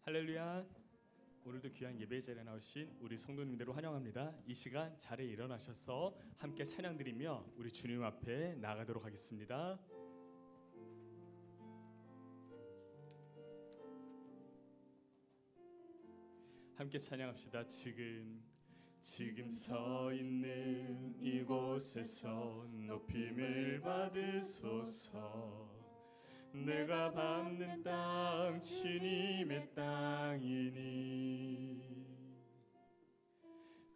할렐루야. 오늘도 귀한 예배 자리에 나오신 우리 성도님들을 환영합니다. 이 시간 자리에 일어나셔서 함께 찬양 드리며 우리 주님 앞에 나가도록 하겠습니다. 함께 찬양합시다. 지금 서 있는 이곳에서 높임을 받으소서. 내가 밟는 땅 주님의 땅이니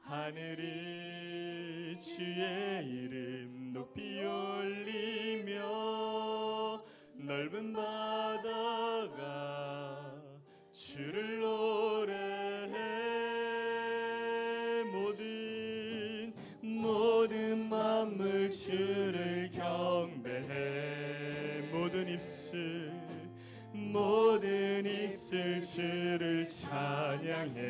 하늘이 주의 이름 높이 올리며 넓은 바다가 주를 노래해 모든 만물 주를 경배해 모든 입술 주를 찬양해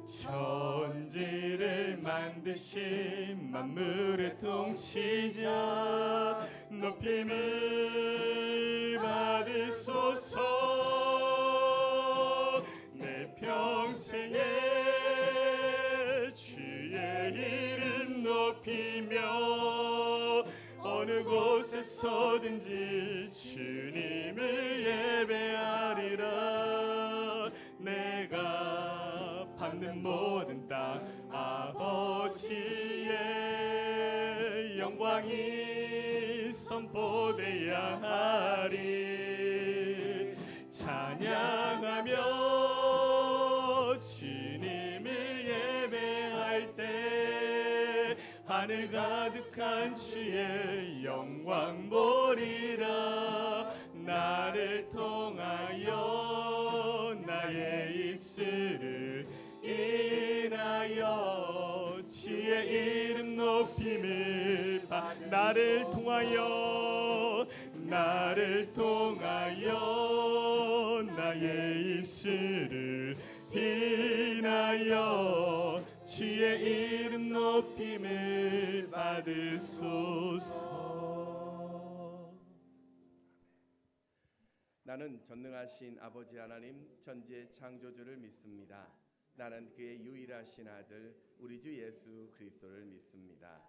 천지를 만드신 만물의 통치자 높임을 받으소서. 내 평생에 주의 이름 높이며 어느 곳에 서든지 주님을 예배하리라. 내가 밟는 모든 땅 아버지의 영광이 선포되어야 하리. 찬양하며 주님을 예배할 때 하늘 가득한 주의 영광 보리라. 나를 통하여 나의 입술을 인하여 주의 이름 높임을 나를 통하여 나의 입술을 인하여 주의 이름 높임을 받으소서. 나는 전능하신 아버지 하나님 천지의 창조주를 믿습니다. 나는 그의 유일하신 아들 우리 주 예수 그리스도를 믿습니다.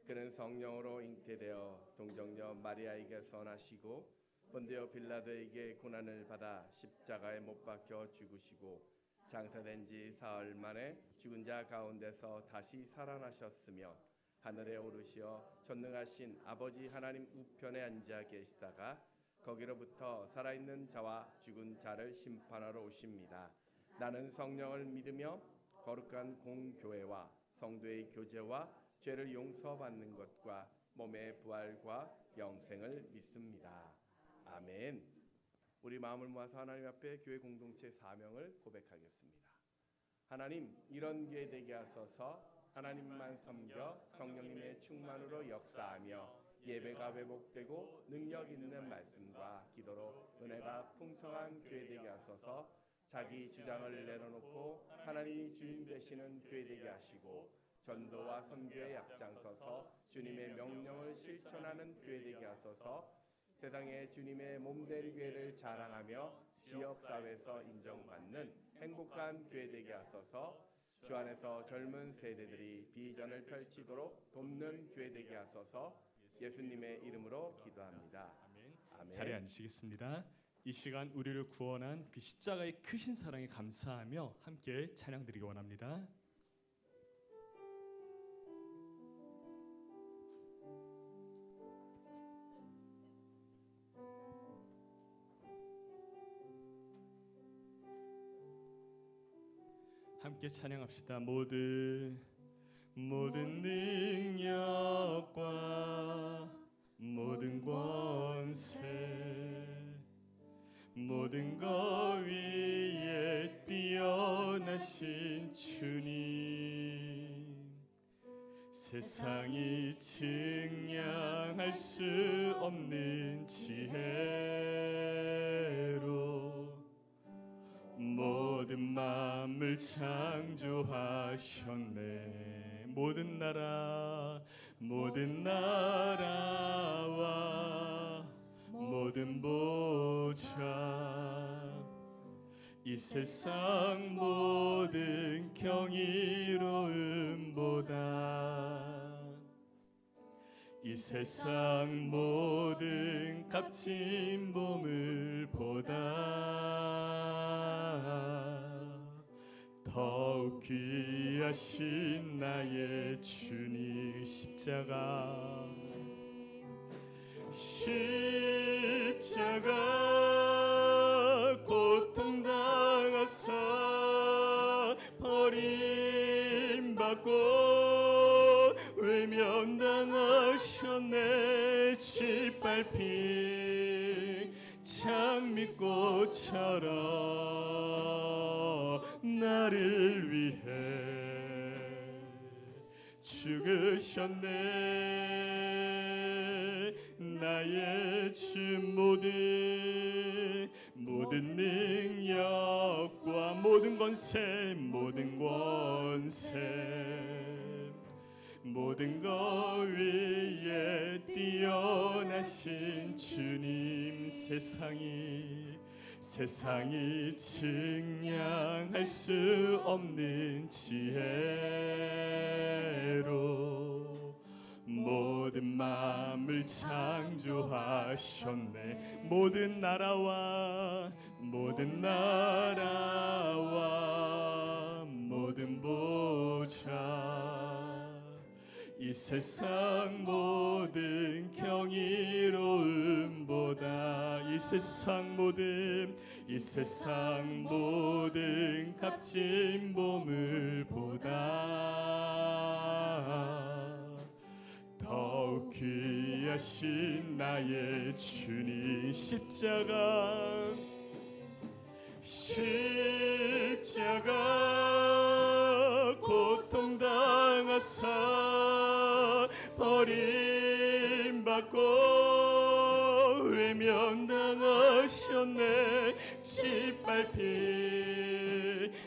그는 성령으로 잉태되어 동정녀 마리아에게서 나시고 본디오 빌라도에게 고난을 받아 십자가에 못 박혀 죽으시고 장사된 지 사흘 만에 죽은 자 가운데서 다시 살아나셨으며 하늘에 오르시어 전능하신 아버지 하나님 우편에 앉아 계시다가 거기로부터 살아있는 자와 죽은 자를 심판하러 오십니다. 나는 성령을 믿으며 거룩한 공교회와 성도의 교제와 죄를 용서받는 것과 몸의 부활과 영생을 믿습니다. 아멘. 우리 마음을 모아서 하나님 앞에 교회 공동체 사명을 고백하겠습니다. 하나님, 이런 교회 되게 하소서. 하나님만 섬겨 성령님의 충만으로 역사하며 예배가 회복되고 능력 있는 말씀과 기도로 은혜가 풍성한 교회 되게 하소서. 자기 주장을 내려놓고 하나님이 주인 되시는 교회 되게 하시고 전도와 선교에 앞장서서 주님의 명령을 실천하는 교회 되게 하소서. 세상에 주님의 몸된 교회를 자랑하며 지역사회에서 인정받는 행복한 교회 되게 하소서. 주 안에서 젊은 세대들이 비전을 펼치도록 돕는 교회 되게 하소서. 예수님의 이름으로 기도합니다. 아멘. 아멘. 자리에 앉으시겠습니다. 이 시간 우리를 구원한 그 십자가의 크신 사랑에 감사하며 함께 찬양 드리기 원합니다. 함께 찬양합시다. 모든 능력과 모든 권세 모든 것 위에 뛰어나신 주님, 세상이 증량할 수 없는 지혜로 모든 만물 창조하셨네. 모든 나라와 모든 보좌 이 세상 모든 경이로움보다 이 세상 모든 값진 보물보다 더욱 귀하신 나의 주님 십자가 고통당하사 버림받고 외면당하셨네. 짓밟힌 장미꽃처럼 나를 위해 죽으셨네. 나의 주 모든 능력과 모든 권세 모든 것 위에 뛰어나신 주님 세상이 증량할 수 없는 지혜로 모든 만물 창조하셨네. 모든 나라와 모든 보좌 이 세상 모든 경이로움보다 이 세상 모든 값진 보물보다 더욱 귀하신 나의 주님 십자가 고통당하사 버림받고 외면당하셨네. 짓밟힌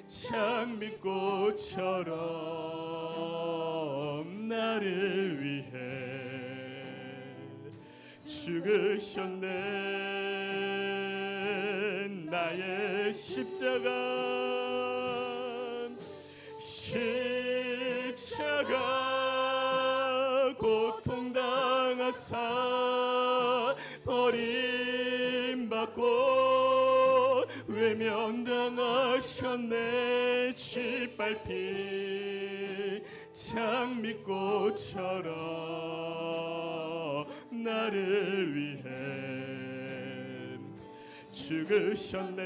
장미꽃처럼 나를 위해 죽으셨네. 나의 십자가 고통당하사 버림받고 외면당하셨네. 짓밟힌 장미꽃처럼 나를 위해 죽으셨네.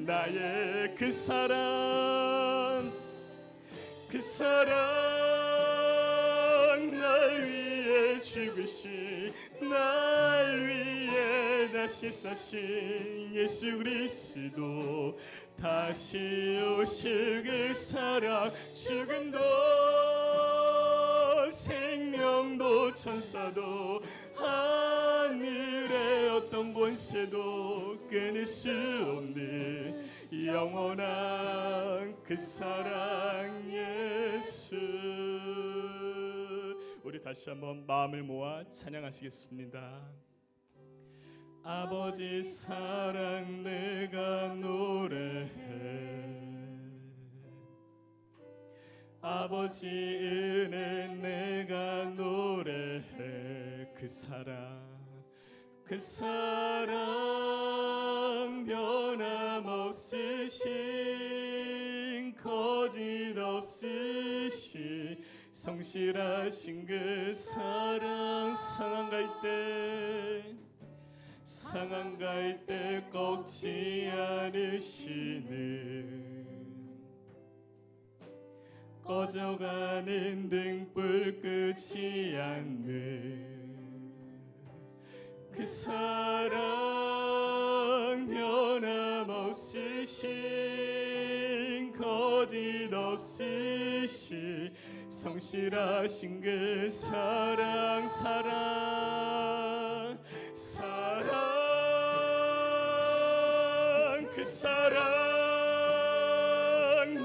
나의 그 사랑 날 위해 죽으신 날 위해 다시 사신 예수 그리스도 다시 오실 그 사랑 죽음도 생명도 천사도 하늘의 어떤 권세도 끊을 수 없는 영원한 그 사랑 예수. 우리 다시 한번 마음을 모아 찬양하시겠습니다. 아버지 사랑 내가 노래해 아버지 은혜 내가 노래해 그 사랑 변함없으신 거짓 없으신 성실하신 그 사랑 상한 갈 때 꺾지 않으시는 꺼져가는 등불 끄지 않는 그 사랑 변함없으신 거짓 없으신 성실하신 그 사랑 그 사랑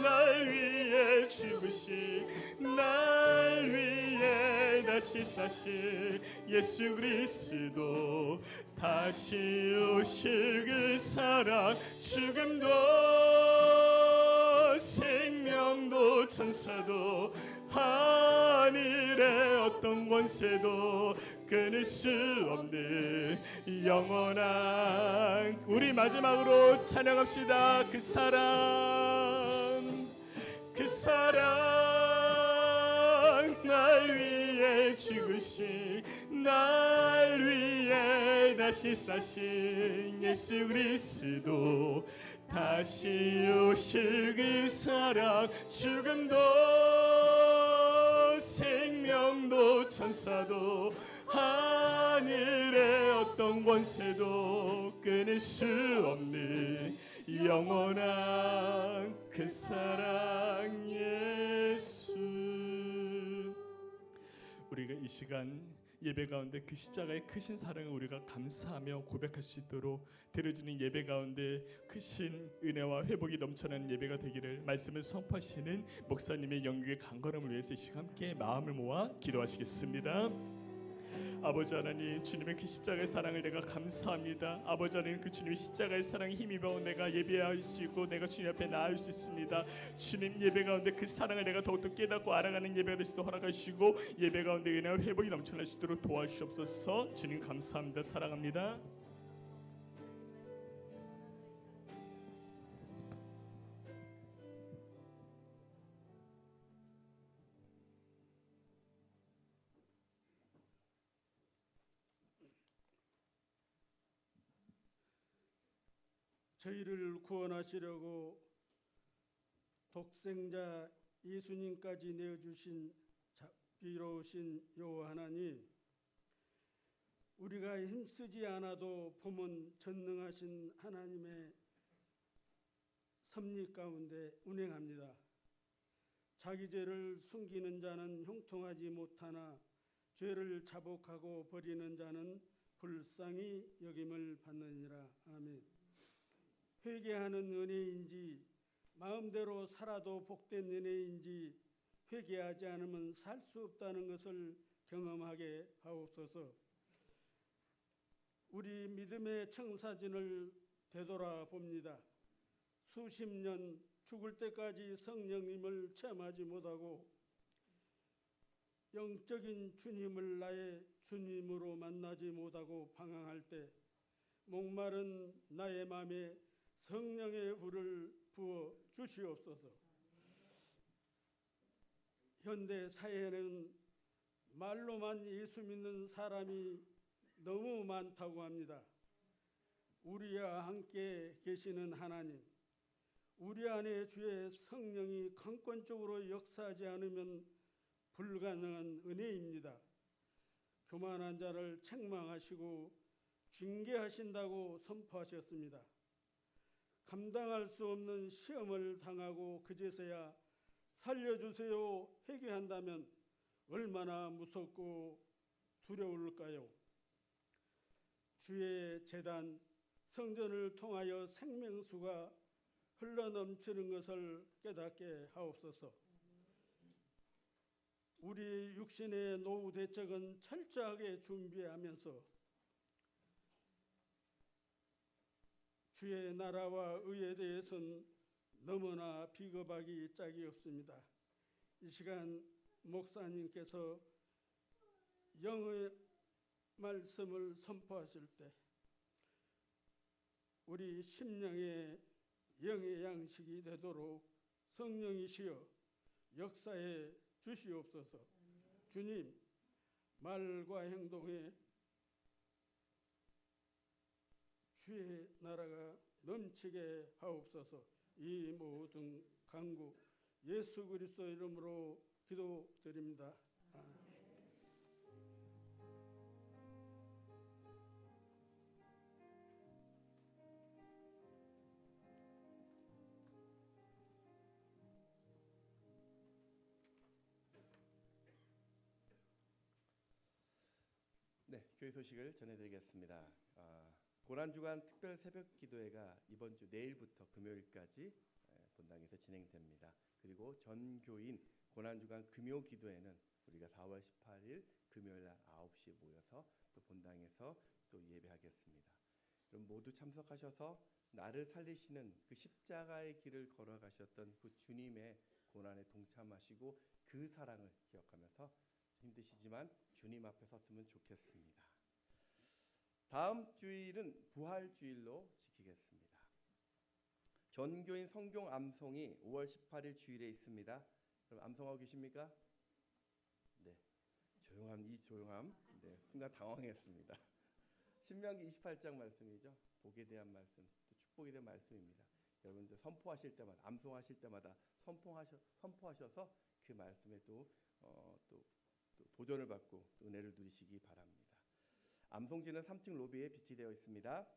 날 위해 죽으신 날 위해 다시 사실 예수 그리스도 다시 오실 그 사랑 죽음도 생명도 천사도 하늘의 어떤 권세도 끊을 수 없는 영원한 우리 마지막으로 찬양합시다. 그 사랑 날 위해 죽으신 날 위해 다시 사신 예수 그리스도 다시 오실 그 사랑 죽음도 생명도 천사도 하늘의 어떤 권세도 끊을 수 없는 영원한 그 사랑 예수. 우리가 이 시간 예배 가운데 그 십자가의 크신 사랑을 우리가 감사하며 고백할 수 있도록 드려지는 예배 가운데 크신 은혜와 회복이 넘쳐나는 예배가 되기를 말씀을 선포하시는 목사님의 영육의 강건함을 위해서 이 시간 함께 마음을 모아 기도하시겠습니다. 아버지 하나님, 주님의 그 십자가의 사랑을 내가 감사합니다. 아버지 하나님, 그 주님의 십자가의 사랑에 힘입어 내가 예배할 수 있고 내가 주님 앞에 나아올 수 있습니다. 주님 예배 가운데 그 사랑을 내가 더욱더 깨닫고 알아가는 예배가 될 수 있도록 허락하시고 예배 가운데 은혜와 회복이 넘쳐날 수 있도록 도와주시옵소서. 주님 감사합니다. 사랑합니다. 저희를 구원하시려고 독생자 예수님까지 내어주신 자비로우신 여호와 하나님, 우리가 힘쓰지 않아도 품은 전능하신 하나님의 섭리 가운데 운행합니다. 자기 죄를 숨기는 자는 형통하지 못하나 죄를 자복하고 버리는 자는 불쌍히 여김을 받느니라. 아멘. 회개하는 은혜인지 마음대로 살아도 복된 은혜인지 회개하지 않으면 살 수 없다는 것을 경험하게 하옵소서. 우리 믿음의 청사진을 되돌아봅니다. 수십 년 죽을 때까지 성령님을 체험하지 못하고 영적인 주님을 나의 주님으로 만나지 못하고 방황할 때 목마른 나의 마음에 성령의 불을 부어 주시옵소서. 현대 사회에는 말로만 예수 믿는 사람이 너무 많다고 합니다. 우리와 함께 계시는 하나님, 우리 안에 주의 성령이 강권적으로 역사하지 않으면 불가능한 은혜입니다. 교만한 자를 책망하시고 징계하신다고 선포하셨습니다. 감당할 수 없는 시험을 당하고 그제서야 살려주세요 회개한다면 얼마나 무섭고 두려울까요? 주의 제단 성전을 통하여 생명수가 흘러넘치는 것을 깨닫게 하옵소서. 우리 육신의 노후 대책은 철저하게 준비하면서 주의 나라와 의에 대해서는 너무나 비겁하기 짝이 없습니다. 이 시간 목사님께서 영의 말씀을 선포하실 때 우리 심령의 영의 양식이 되도록 성령이시여 역사해 주시옵소서. 주님, 말과 행동에 주의 나라가 넘치게 하옵소서. 이 모든 간구 예수 그리스도 이름으로 기도드립니다. 아멘. 네, 교회 소식을 전해드리겠습니다. 고난주간 특별 새벽 기도회가 이번 주 내일부터 금요일까지 본당에서 진행됩니다. 그리고 전교인 고난주간 금요 기도회는 우리가 4월 18일 금요일 날 9시에 모여서 또 본당에서 또 예배하겠습니다. 여러분 모두 참석하셔서 나를 살리시는 그 십자가의 길을 걸어가셨던 그 주님의 고난에 동참하시고 그 사랑을 기억하면서 힘드시지만 주님 앞에 섰으면 좋겠습니다. 다음 주일은 부활주일로 지키겠습니다. 전교인 성경 암송이 5월 18일 주일에 있습니다. 여러분 암송하고 계십니까? 네, 이 조용함. 네, 순간 당황했습니다. 신명기 28장 말씀이죠. 복에 대한 말씀, 또 축복에 대한 말씀입니다. 여러분들 선포하실 때마다 암송하실 때마다 선포하셔서 그 말씀에 또 도전을 받고 또 은혜를 누리시기 바랍니다. 암송지는 3층 로비에 비치되어 있습니다.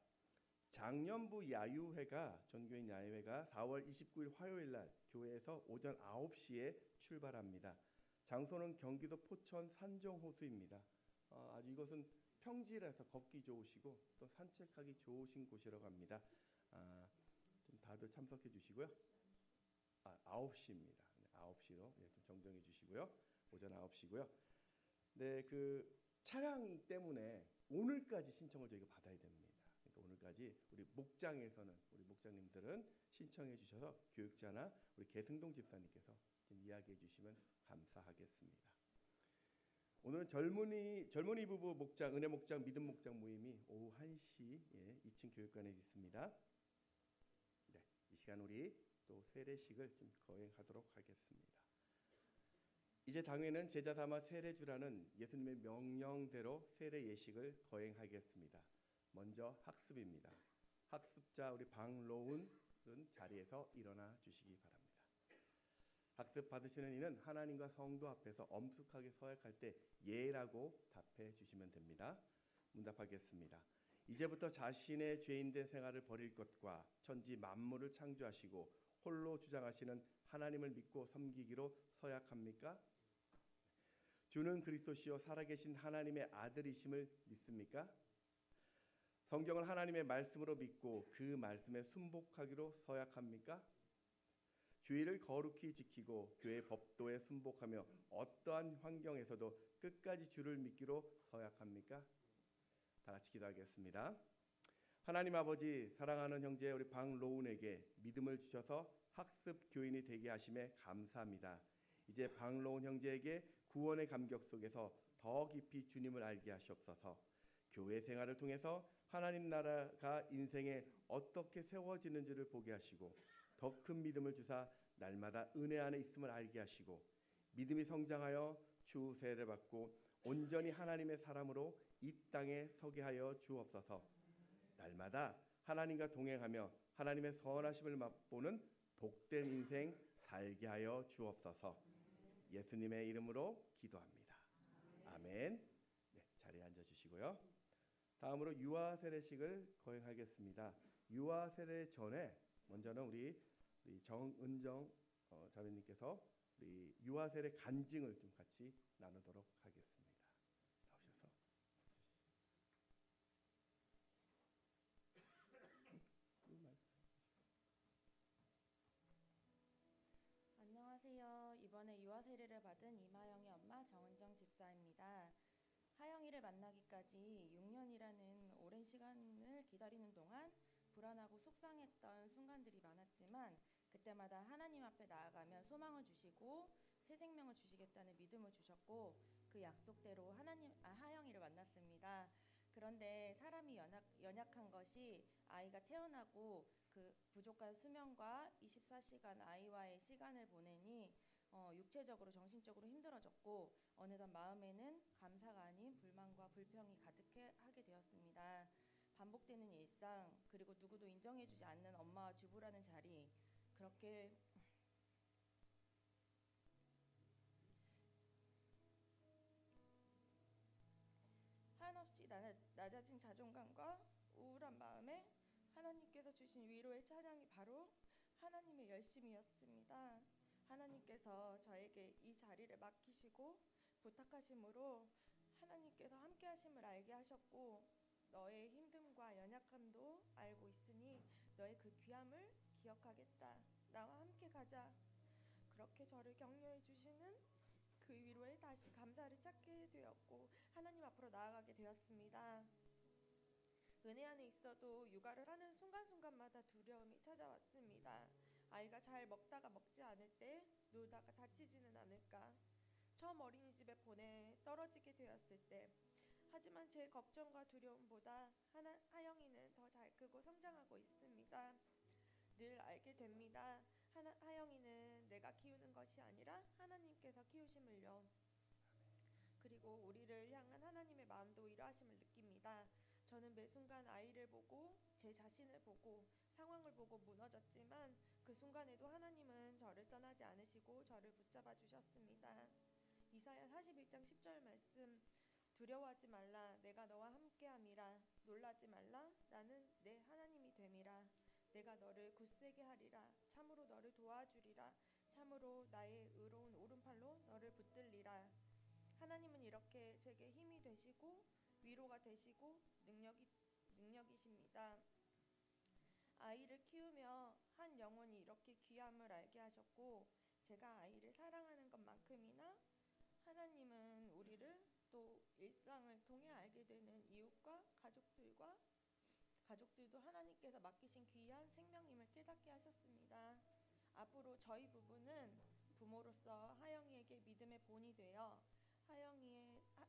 장년부 야유회가 전교인 야유회가 4월 29일 화요일 날 교회에서 오전 9시에 출발합니다. 장소는 경기도 포천 산정호수입니다. 아주 이것은 평지라서 걷기 좋으시고 또 산책하기 좋으신 곳이라고 합니다. 좀 다들 참석해 주시고요. 9시입니다. 네, 9시로 좀 정정해 주시고요. 오전 9시고요. 네, 그 차량 때문에 오늘까지 신청을 저희가 받아야 됩니다. 그러니까 오늘까지 우리 목장에서는 우리 목장님들은 신청해 주셔서 교육자나 우리 계승동 집사님께서 좀 이야기해 주시면 감사하겠습니다. 오늘은 젊은이 부부 목장, 은혜 목장, 믿음 목장 모임이 오후 1시에 2층 교육관에 있습니다. 네, 이 시간 우리 또 세례식을 좀 거행하도록 하겠습니다. 이제 당회는 제자 삼아 세례주라는 예수님의 명령대로 세례 예식을 거행하겠습니다. 먼저 학습입니다. 학습자 우리 방로운 자리에서 일어나 주시기 바랍니다. 학습 받으시는 이는 하나님과 성도 앞에서 엄숙하게 서약할 때 예라고 답해 주시면 됩니다. 문답하겠습니다. 이제부터 자신의 죄인된 생활을 버릴 것과 천지 만물을 창조하시고 홀로 주장하시는 하나님을 믿고 섬기기로 서약합니까? 주는 그리스도시요 살아계신 하나님의 아들이심을 믿습니까? 성경을 하나님의 말씀으로 믿고 그 말씀에 순복하기로 서약합니까? 주의를 거룩히 지키고 교회 법도에 순복하며 어떠한 환경에서도 끝까지 주를 믿기로 서약합니까? 다 같이 기도하겠습니다. 하나님 아버지, 사랑하는 형제 우리 방로운에게 믿음을 주셔서 학습 교인이 되게 하심에 감사합니다. 이제 방로운 형제에게 구원의 감격 속에서 더 깊이 주님을 알게 하시옵소서. 교회 생활을 통해서 하나님 나라가 인생에 어떻게 세워지는지를 보게 하시고 더 큰 믿음을 주사 날마다 은혜 안에 있음을 알게 하시고 믿음이 성장하여 주 세례를 받고 온전히 하나님의 사람으로 이 땅에 서게 하여 주옵소서. 날마다 하나님과 동행하며 하나님의 선하심을 맛보는 복된 인생 살게 하여 주옵소서. 예수님의 이름으로 기도합니다. 아멘. 네, 자리에 앉아 주시고요. 다음으로 유아 세례식을 거행하겠습니다. 유아 세례 전에 먼저는 우리 정은정 자매님께서 우리 유아 세례 간증을 좀 같이 나누도록 하겠습니다. 나오셔서. 안녕하세요. 이번에 유아 세례를 받은 이마영의 엄마 정은정 집사입니다. 하영이를 만나기까지 6년이라는 오랜 시간을 기다리는 동안 불안하고 속상했던 순간들이 많았지만 그때마다 하나님 앞에 나아가면 소망을 주시고 새 생명을 주시겠다는 믿음을 주셨고 그 약속대로 하영이를 만났습니다. 그런데 사람이 연약한 것이 아이가 태어나고 그 부족한 수면과 24시간 아이와의 시간을 보내니 육체적으로 정신적으로 힘들어졌고 어느덧 마음에는 감사가 아닌 불만과 불평이 가득하게 되었습니다. 반복되는 일상 그리고 누구도 인정해주지 않는 엄마와 주부라는 자리 그렇게 한없이 낮아진 자존감과 우울한 마음에 하나님께서 주신 위로의 찬양이 바로 하나님의 열심이었습니다. 하나님께서 저에게 이 자리를 맡기시고 부탁하심으로 하나님께서 함께 하심을 알게 하셨고 너의 힘듦과 연약함도 알고 있으니 너의 그 귀함을 기억하겠다. 나와 함께 가자. 그렇게 저를 격려해 주시는 그 그 위로에 다시 감사를 찾게 되었고 하나님 앞으로 나아가게 되었습니다. 은혜 안에 있어도 육아를 하는 순간순간마다 두려움이 찾아왔습니다. 아이가 잘 먹다가 먹지 않을 때, 놀다가 다치지는 않을까, 처음 어린이집에 보내 떨어지게 되었을 때. 하지만 제 걱정과 두려움보다 하영이는 더 잘 크고 성장하고 있습니다. 늘 알게 됩니다. 하영이는 내가 키우는 것이 아니라 하나님께서 키우심을요. 그리고 우리를 향한 하나님의 마음도 일하심을 느낍니다. 저는 매 순간 아이를 보고 제 자신을 보고 상황을 보고 무너졌지만 그 순간에도 하나님은 저를 떠나지 않으시고 저를 붙잡아 주셨습니다. 이사야 41장 10절 말씀, 두려워하지 말라, 내가 너와 함께함이라. 놀라지 말라, 나는 내 하나님이 됨이라. 내가 너를 굳세게 하리라. 참으로 너를 도와주리라. 참으로 나의 의로운 오른팔로 너를 붙들리라. 하나님은 이렇게 제게 힘이 되시고 위로가 되시고 능력이십니다. 아이를 키우며 한 영혼이 이렇게 귀함을 알게 하셨고, 제가 아이를 사랑하는 것만큼이나 하나님은 우리를 또 일상을 통해 알게 되는 이웃과 가족들도 하나님께서 맡기신 귀한 생명임을 깨닫게 하셨습니다. 앞으로 저희 부부는 부모로서 하영이에게 믿음의 본이 되어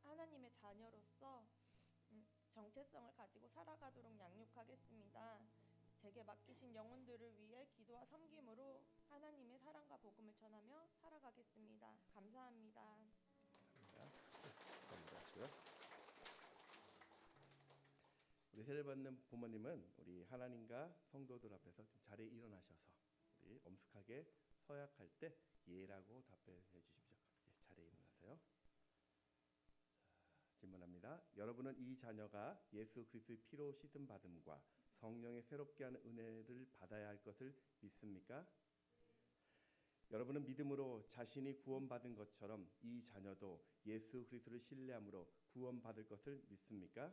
하나님의 자녀로서 정체성을 가지고 살아가도록 양육하겠습니다. 제게 맡기신 영혼들을 위해 기도와 섬김으로 하나님의 사랑과 복음을 전하며 살아가겠습니다. 감사합니다. 감사하고요. 우리 세례받는 부모님은 우리 하나님과 성도들 앞에서 좀 자리에 일어나셔서 우리 엄숙하게 서약할 때 예라고 답변해 주십시오. 예, 자리에 일어나세요. 질문합니다. 여러분은 이 자녀가 예수 그리스도의 피로 씻음 받음과 성령의 새롭게 하는 은혜를 받아야 할 것을 믿습니까? 여러분은 믿음으로 자신이 구원받은 것처럼 이 자녀도 예수 그리스도를 신뢰함으로 구원받을 것을 믿습니까?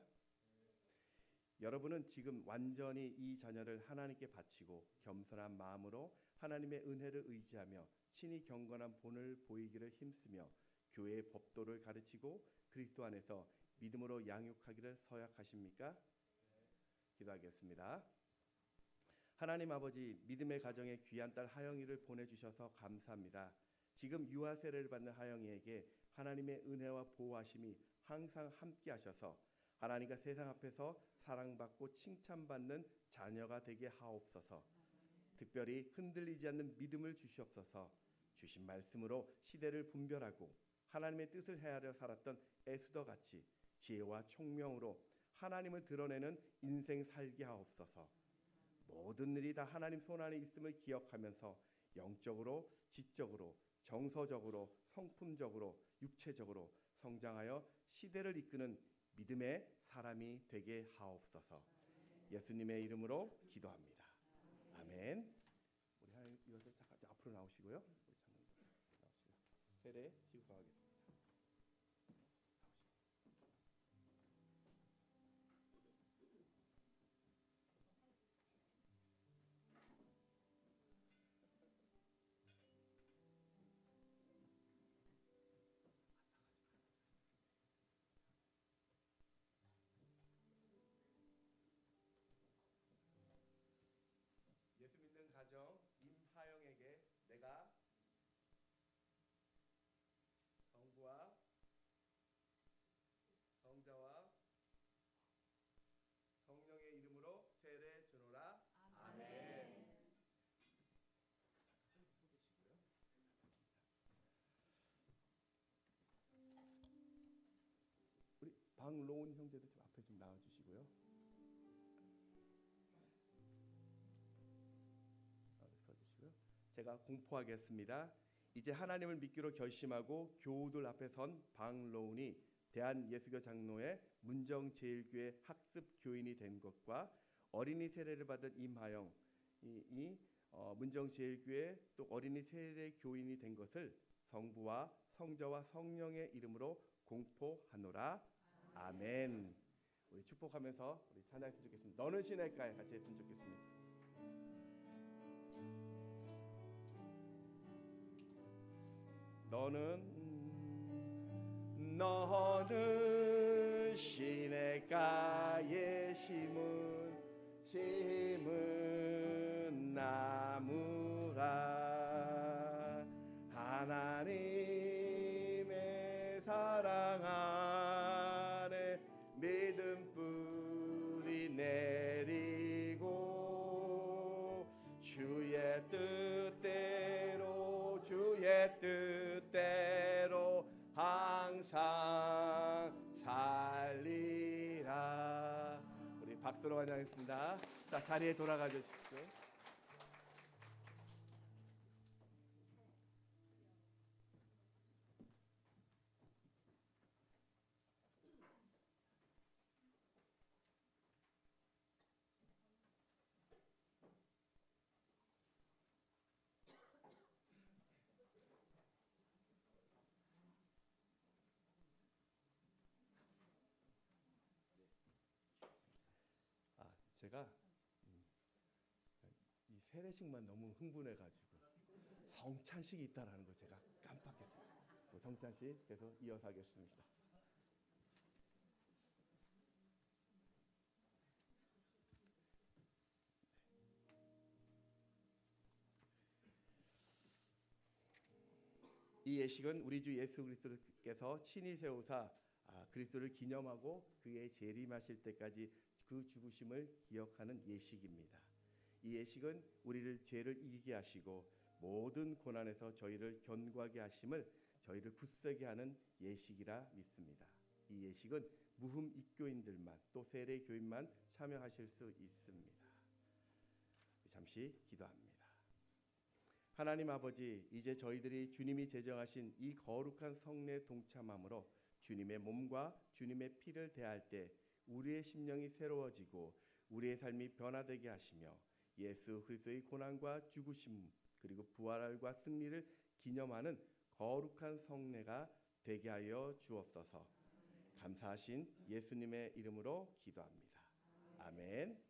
여러분은 지금 완전히 이 자녀를 하나님께 바치고 겸손한 마음으로 하나님의 은혜를 의지하며 친히 경건한 본을 보이기를 힘쓰며 교회의 법도를 가르치고 그리스도 안에서 믿음으로 양육하기를 서약하십니까? 기도하겠습니다. 하나님 아버지, 믿음의 가정에 귀한 딸 하영이를 보내주셔서 감사합니다. 지금 유아 세례를 받는 하영이에게 하나님의 은혜와 보호하심이 항상 함께 하셔서 하나님과 세상 앞에서 사랑받고 칭찬받는 자녀가 되게 하옵소서. 특별히 흔들리지 않는 믿음을 주시옵소서. 주신 말씀으로 시대를 분별하고 하나님의 뜻을 헤아려 살았던 에스더 같이 지혜와 총명으로 하나님을 드러내는 인생 살게 하옵소서. 모든 일이 다 하나님 손 안에 있음을 기억하면서 영적으로, 지적으로, 정서적으로, 성품적으로, 육체적으로 성장하여 시대를 이끄는 믿음의 사람이 되게 하옵소서. 예수님의 이름으로 기도합니다. 아멘. 우리 하나님 이것을 잠깐 앞으로 나오시고요. 우리 장로님 나오시고요. 세례 시작하겠습니다. 예수 믿는 가정 임하영에게 내가 성부와 성자와 성령의 이름으로 세례 주노라. 아멘. 우리 방로운 형제도 좀 앞에 좀 나와 주시고요. 서주시고요. 제가 공포하겠습니다. 이제 하나님을 믿기로 결심하고 교우들 앞에 선 방로운이 대한예수교 장로의 문정제일교회 학습 교인이 된 것과 어린이 세례를 받은 임하영 문정제일교회 또 어린이 세례 교인이 된 것을 성부와 성자와 성령의 이름으로 공포하노라. 아멘. 우리 축복하면서 우리 찬양했으면 좋겠습니다. 너는 신할까요? 같이 했으면 좋겠습니다. 너는 너는 시냇가에 심은 나무라. 하나님의 사랑 안에 믿음 뿌리 내리고 주의 뜻대로 항상 살리라. 우리 박수로 환영하겠습니다. 자, 자리에 돌아가 주십시오. 제가 이 세례식만 너무 흥분해가지고 성찬식이 있다라는 걸 제가 깜빡했어요. 성찬식 계속 이어서 하겠습니다. 이 예식은 우리 주 예수 그리스도께서 친히 세우사 그리스도를 기념하고 그의 재림하실 때까지 그 죽으심을 기억하는 예식입니다. 이 예식은 우리를 죄를 이기게 하시고 모든 고난에서 저희를 견고하게 하심을 저희를 굳세게 하는 예식이라 믿습니다. 이 예식은 무흠 입교인들만 또 세례 교인만 참여하실 수 있습니다. 잠시 기도합니다. 하나님 아버지, 이제 저희들이 주님이 제정하신 이 거룩한 성례에 동참함으로 주님의 몸과 주님의 피를 대할 때 우리의 심령이 새로워지고 우리의 삶이 변화되게 하시며 예수 그리스도의 고난과 죽으심 그리고 부활과 승리를 기념하는 거룩한 성례가 되게 하여 주옵소서. 감사하신 예수님의 이름으로 기도합니다. 아멘.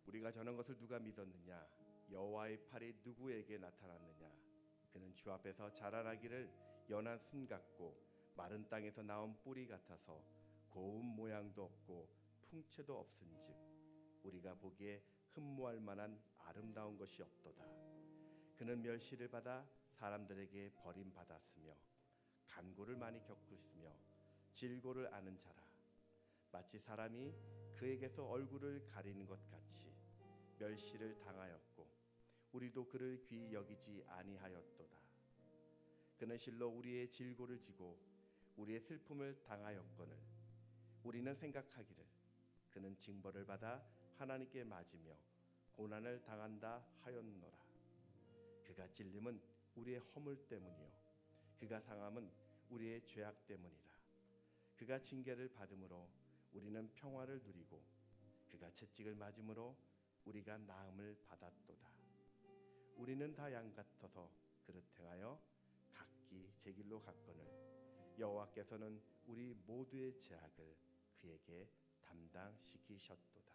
우리가 저는 것을 누가 믿었느냐? 여호와의 팔이 누구에게 나타났느냐? 그는 주 앞에서 자라나기를 연한 순 같고 마른 땅에서 나온 뿌리 같아서 고운 모양도 없고 풍채도 없은즉 우리가 보기에 흠모할 만한 아름다운 것이 없도다. 그는 멸시를 받아 사람들에게 버림받았으며 간고를 많이 겪으시며 질고를 아는 자라. 마치 사람이 그에게서 얼굴을 가리는 것 같이 멸시를 당하였고 우리도 그를 귀히 여기지 아니하였도다. 그는 실로 우리의 질고를 지고 우리의 슬픔을 당하였거늘 우리는 생각하기를 그는 징벌을 받아 하나님께 맞으며 고난을 당한다 하였노라. 그가 찔림은 우리의 허물 때문이요 그가 상함은 우리의 죄악 때문이라. 그가 징계를 받음으로 우리는 평화를 누리고 그가 채찍을 맞음으로 우리가 나음을 받았도다. 우리는 다 양 같아서 그릇 행하여 각기 제 길로 갔거늘 여호와께서는 우리 모두의 죄악을 그에게 담당시키셨도다.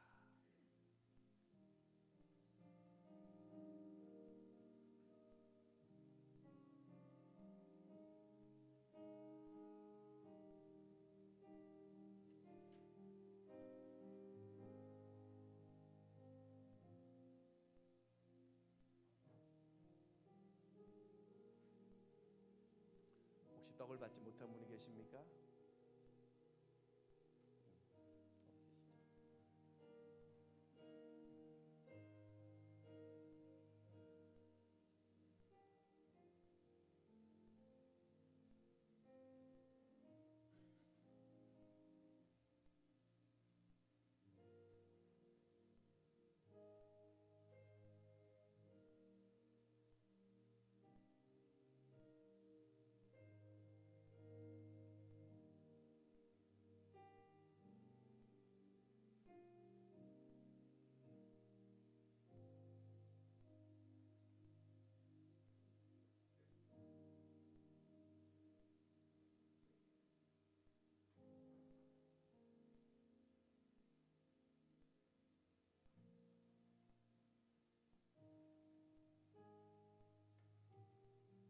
혹시 떡을 받지 못한 분이 계십니까? 없으시죠?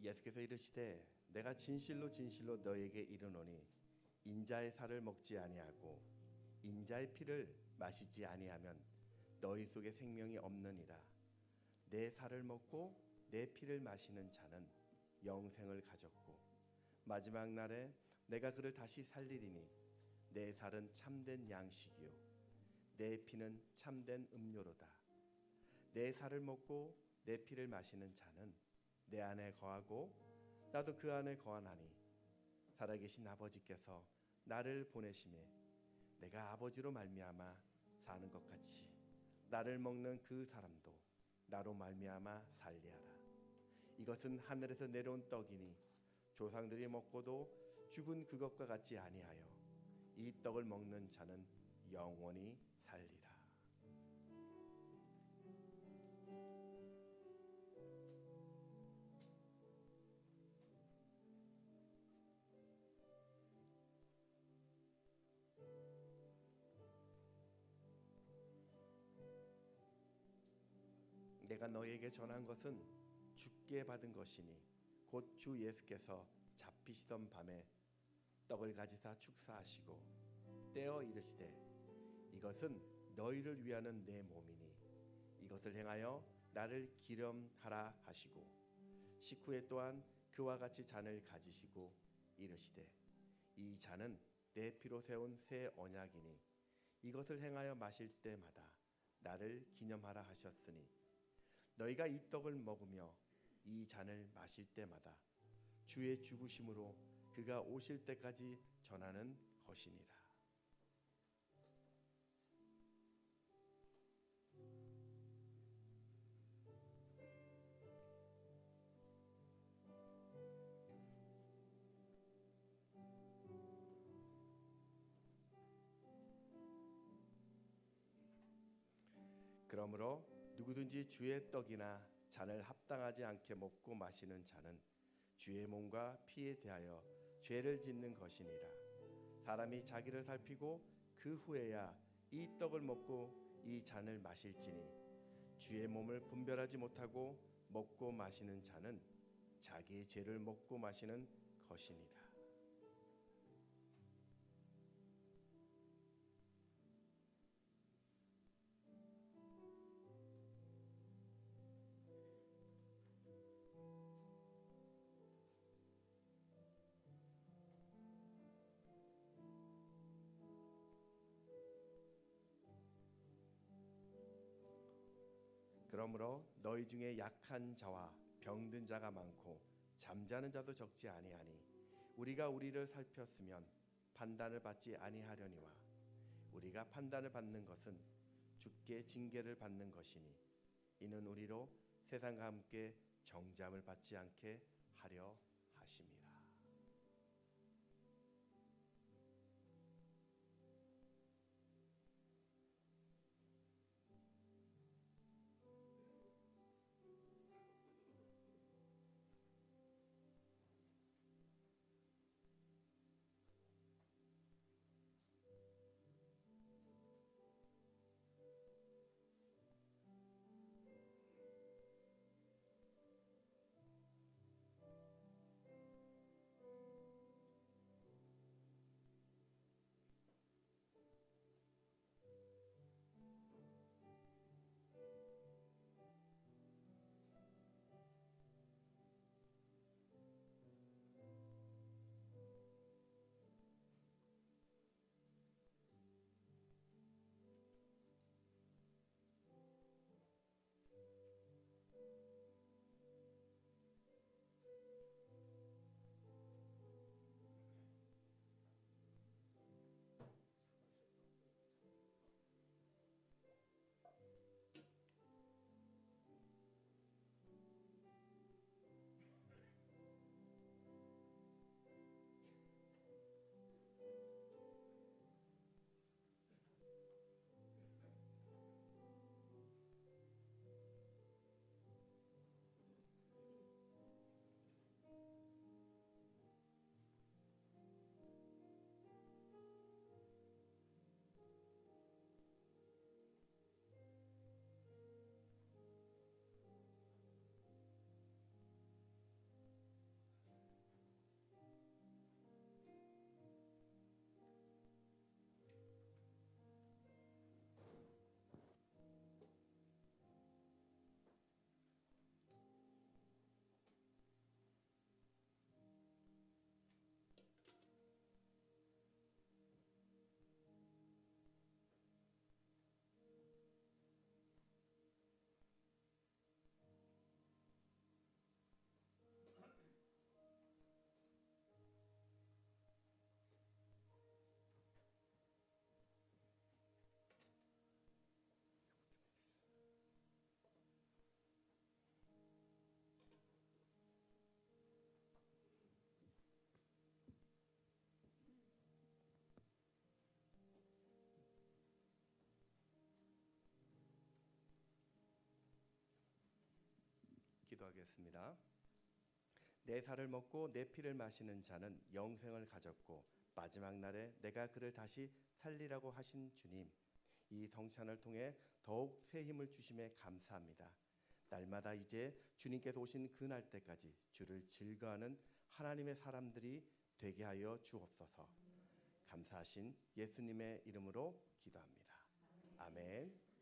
예수께서 이르시되 내가 진실로 진실로 너에게 이르노니 인자의 살을 먹지 아니하고 인자의 피를 마시지 아니하면 너희 속에 생명이 없느니라. 내 살을 먹고 내 피를 마시는 자는 영생을 가졌고 마지막 날에 내가 그를 다시 살리리니 내 살은 참된 양식이요 내 피는 참된 음료로다. 내 살을 먹고 내 피를 마시는 자는 내 안에 거하고 나도 그 안에 거하나니 살아계신 아버지께서 나를 보내심에 내가 아버지로 말미암아 사는 것 같이 나를 먹는 그 사람도 나로 말미암아 살리하라. 이것은 하늘에서 내려온 떡이니 조상들이 먹고도 죽은 그것과 같지 아니하여 이 떡을 먹는 자는 영원히 살리라. 내가 너희에게 전한 것은 주께 받은 것이니 곧 주 예수께서 잡히시던 밤에 떡을 가지사 축사하시고 떼어 이르시되 이것은 너희를 위하는 내 몸이니 이것을 행하여 나를 기념하라 하시고 식후에 또한 그와 같이 잔을 가지시고 이르시되 이 잔은 내 피로 세운 새 언약이니 이것을 행하여 마실 때마다 나를 기념하라 하셨으니 너희가 이 떡을 먹으며 이 잔을 마실 때마다 주의 죽으심으로 그가 오실 때까지 전하는 것이니라. 그러므로 누구든지 주의 떡이나 잔을 합당하지 않게 먹고 마시는 자는 주의 몸과 피에 대하여 죄를 짓는 것이니라. 사람이 자기를 살피고 그 후에야 이 떡을 먹고 이 잔을 마실지니 주의 몸을 분별하지 못하고 먹고 마시는 자는 자기의 죄를 먹고 마시는 것이니라. 그러므로 너희 중에 약한 자와 병든 자가 많고 잠자는 자도 적지 아니하니 우리가 우리를 살폈으면 판단을 받지 아니하려니와 우리가 판단을 받는 것은 주께 징계를 받는 것이니 이는 우리로 세상과 함께 정죄함을 받지 않게 하려 하심이라. 기도하겠습니다. 내 살을 먹고 내 피를 마시는 자는 영생을 가졌고 마지막 날에 내가 그를 다시 살리라고 하신 주님, 이 성찬을 통해 더욱 새 힘을 주심에 감사합니다. 날마다 이제 주님께서 오신 그 날 때까지 주를 즐거워하는 하나님의 사람들이 되게 하여 주옵소서. 감사하신 예수님의 이름으로 기도합니다. 아멘.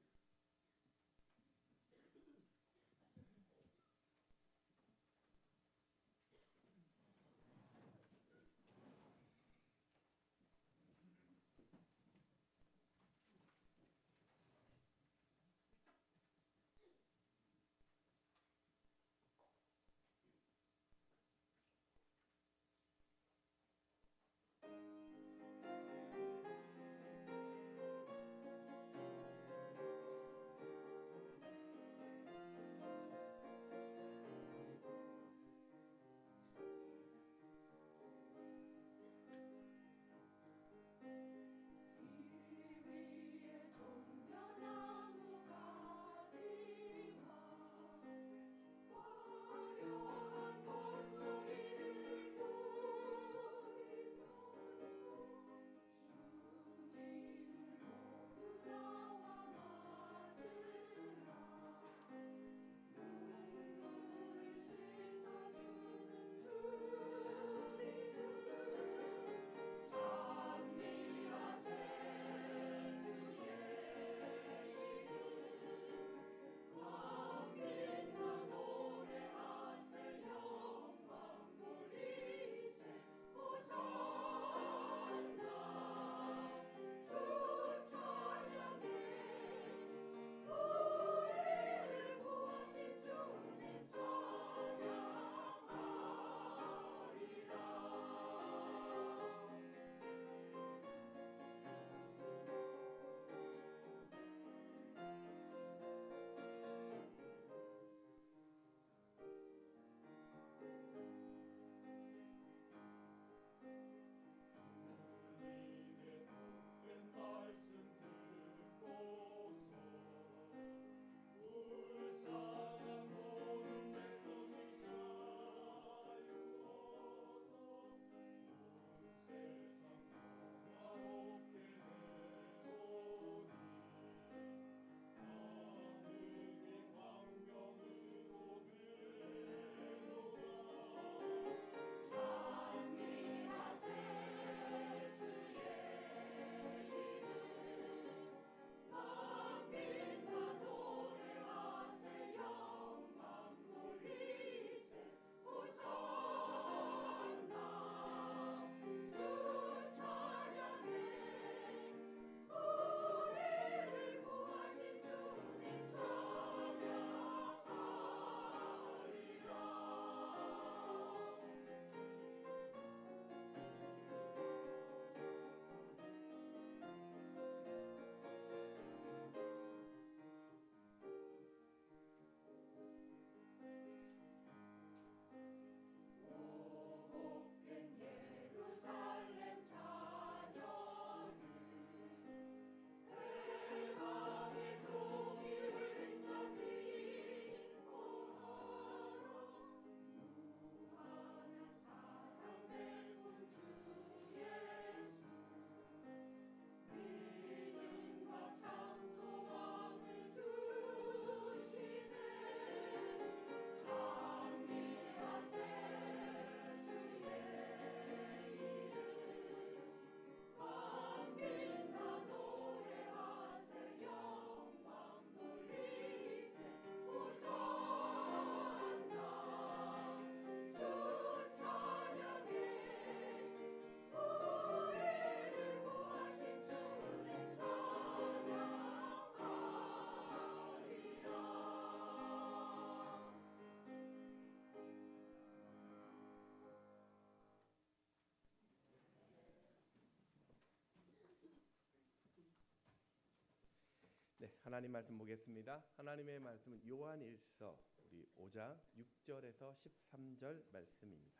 네, 하나님 말씀 보겠습니다. 하나님의 말씀은 요한일서 우리 5장 6절에서 13절 말씀입니다.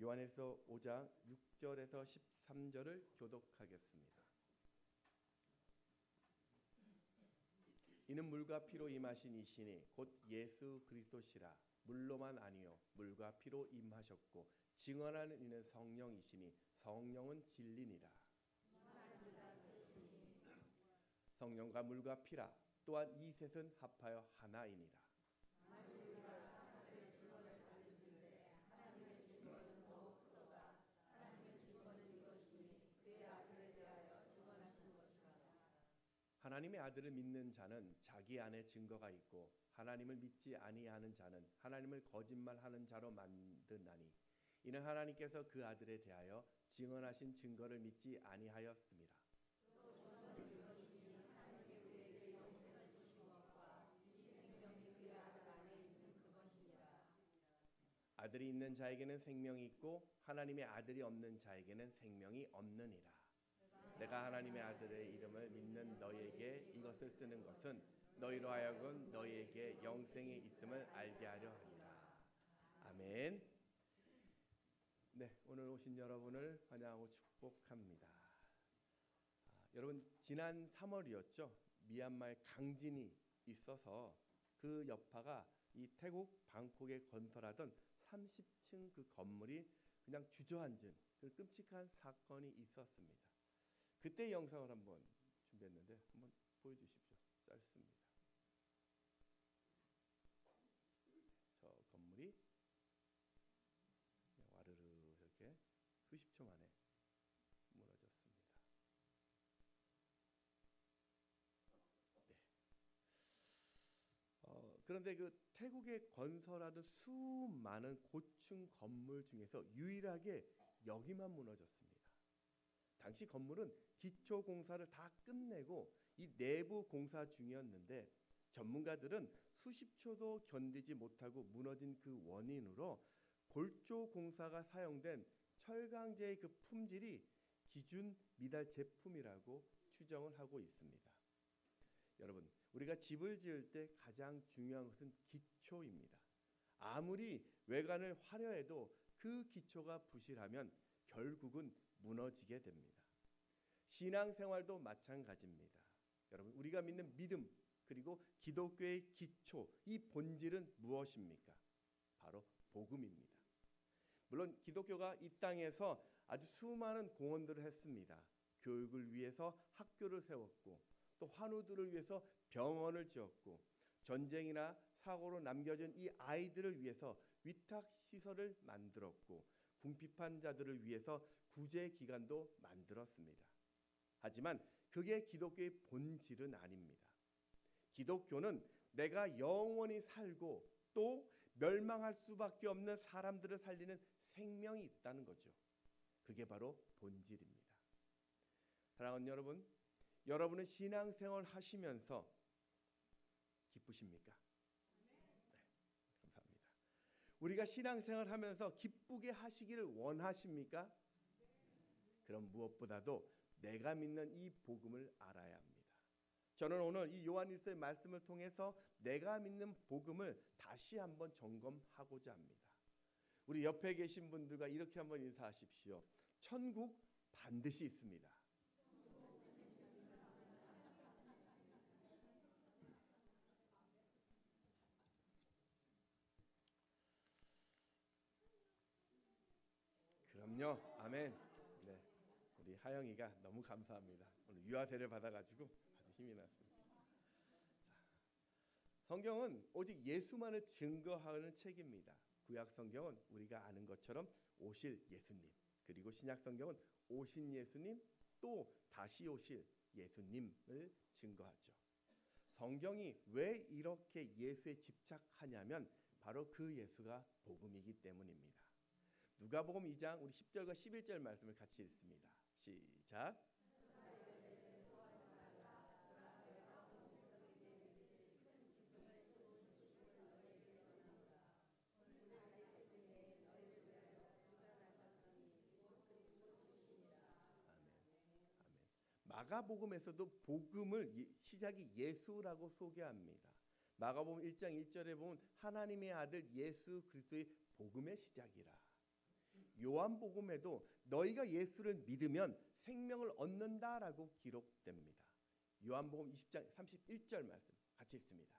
요한일서 5장 6절에서 13절을 교독하겠습니다. 이는 물과 피로 임하신 이시니 곧 예수 그리스도시라. 물로만 아니요 물과 피로 임하셨고 증언하는 이는 성령이시니 성령은 진리니라. 성령과 물과 피라. 또한 이 셋은 합하여 하나이니라. 하나님의 아들을 믿는 자는 자기 안에 증거가 있고 하나님을 믿지 아니하는 자는 하나님을 거짓말하는 자로 만드나니 이는 하나님께서 그 아들에 대하여 증언하신 증거를 믿지 아니하였습니다. 아들이 있는 자에게는 생명이 있고 하나님의 아들이 없는 자에게는 생명이 없느니라. 내가 하나님의 아들의 이름을 믿는 너희에게 이것을 쓰는 것은 너희로 하여금 너희에게 영생이 있음을 알게 하려 함이라. 아멘. 네, 오늘 오신 여러분을 환영하고 축복합니다. 여러분 지난 3월이었죠. 미얀마에 강진이 있어서 그 여파가 이 태국 방콕에 건설하던 30층 그 건물이 그냥 주저앉은 그 끔찍한 사건이 있었습니다. 그때 영상을 한번 준비했는데 한번 보여주십시오. 짧습니다. 저 건물이 그냥 와르르 이렇게 수십 초 만에 무너졌습니다. 네. 그런데 그 태국에 건설하던 수많은 고층 건물 중에서 유일하게 여기만 무너졌습니다. 당시 건물은 기초 공사를 다 끝내고 이 내부 공사 중이었는데 전문가들은 수십 초도 견디지 못하고 무너진 그 원인으로 골조 공사가 사용된 철강제의 그 품질이 기준 미달 제품이라고 추정을 하고 있습니다. 여러분, 우리가 집을 지을 때 가장 중요한 것은 기초입니다. 아무리 외관을 화려해도 그 기초가 부실하면 결국은 무너지게 됩니다. 신앙생활도 마찬가지입니다. 여러분, 우리가 믿는 믿음 그리고 기독교의 기초, 이 본질은 무엇입니까? 바로 복음입니다. 물론 기독교가 이 땅에서 아주 수많은 공헌들을 했습니다. 교육을 위해서 학교를 세웠고 또 환우들을 위해서 병원을 지었고 전쟁이나 사고로 남겨진 이 아이들을 위해서 위탁시설을 만들었고 궁핍한 자들을 위해서 구제기관도 만들었습니다. 하지만 그게 기독교의 본질은 아닙니다. 기독교는 내가 영원히 살고 또 멸망할 수밖에 없는 사람들을 살리는 생명이 있다는 거죠. 그게 바로 본질입니다. 사랑하는 여러분, 여러분은 신앙생활 하시면서 기쁘십니까? 네, 감사합니다. 우리가 신앙생활 하면서 기쁘게 하시기를 원하십니까? 그럼 무엇보다도 내가 믿는 이 복음을 알아야 합니다. 저는 오늘 이 요한일서의 말씀을 통해서 내가 믿는 복음을 다시 한번 점검하고자 합니다. 우리 옆에 계신 분들과 이렇게 한번 인사하십시오. 천국 반드시 있습니다. 그럼요. 아멘. 네, 우리 하영이가 너무 감사합니다. 오늘 유아세를 받아가지고 아주 힘이 났습니다. 성경은 오직 예수만을 증거하는 책입니다. 구약 성경은 우리가 아는 것처럼 오실 예수님, 그리고 신약 성경은 오신 예수님 또 다시 오실 예수님을 증거하죠. 성경이 왜 이렇게 예수에 집착하냐면 바로 그 예수가 복음이기 때문입니다. 누가복음 2장 우리 10절과 11절 말씀을 같이 읽습니다. 시작. 마가복음에서도 복음을 시작이 예수라고 소개합니다. 마가복음 1장 1절에 보면 하나님의 아들 예수 그리스도의 복음의 시작이라. 요한복음에도 너희가 예수를 믿으면 생명을 얻는다라고 기록됩니다. 요한복음 20장 31절 말씀 같이 읽습니다.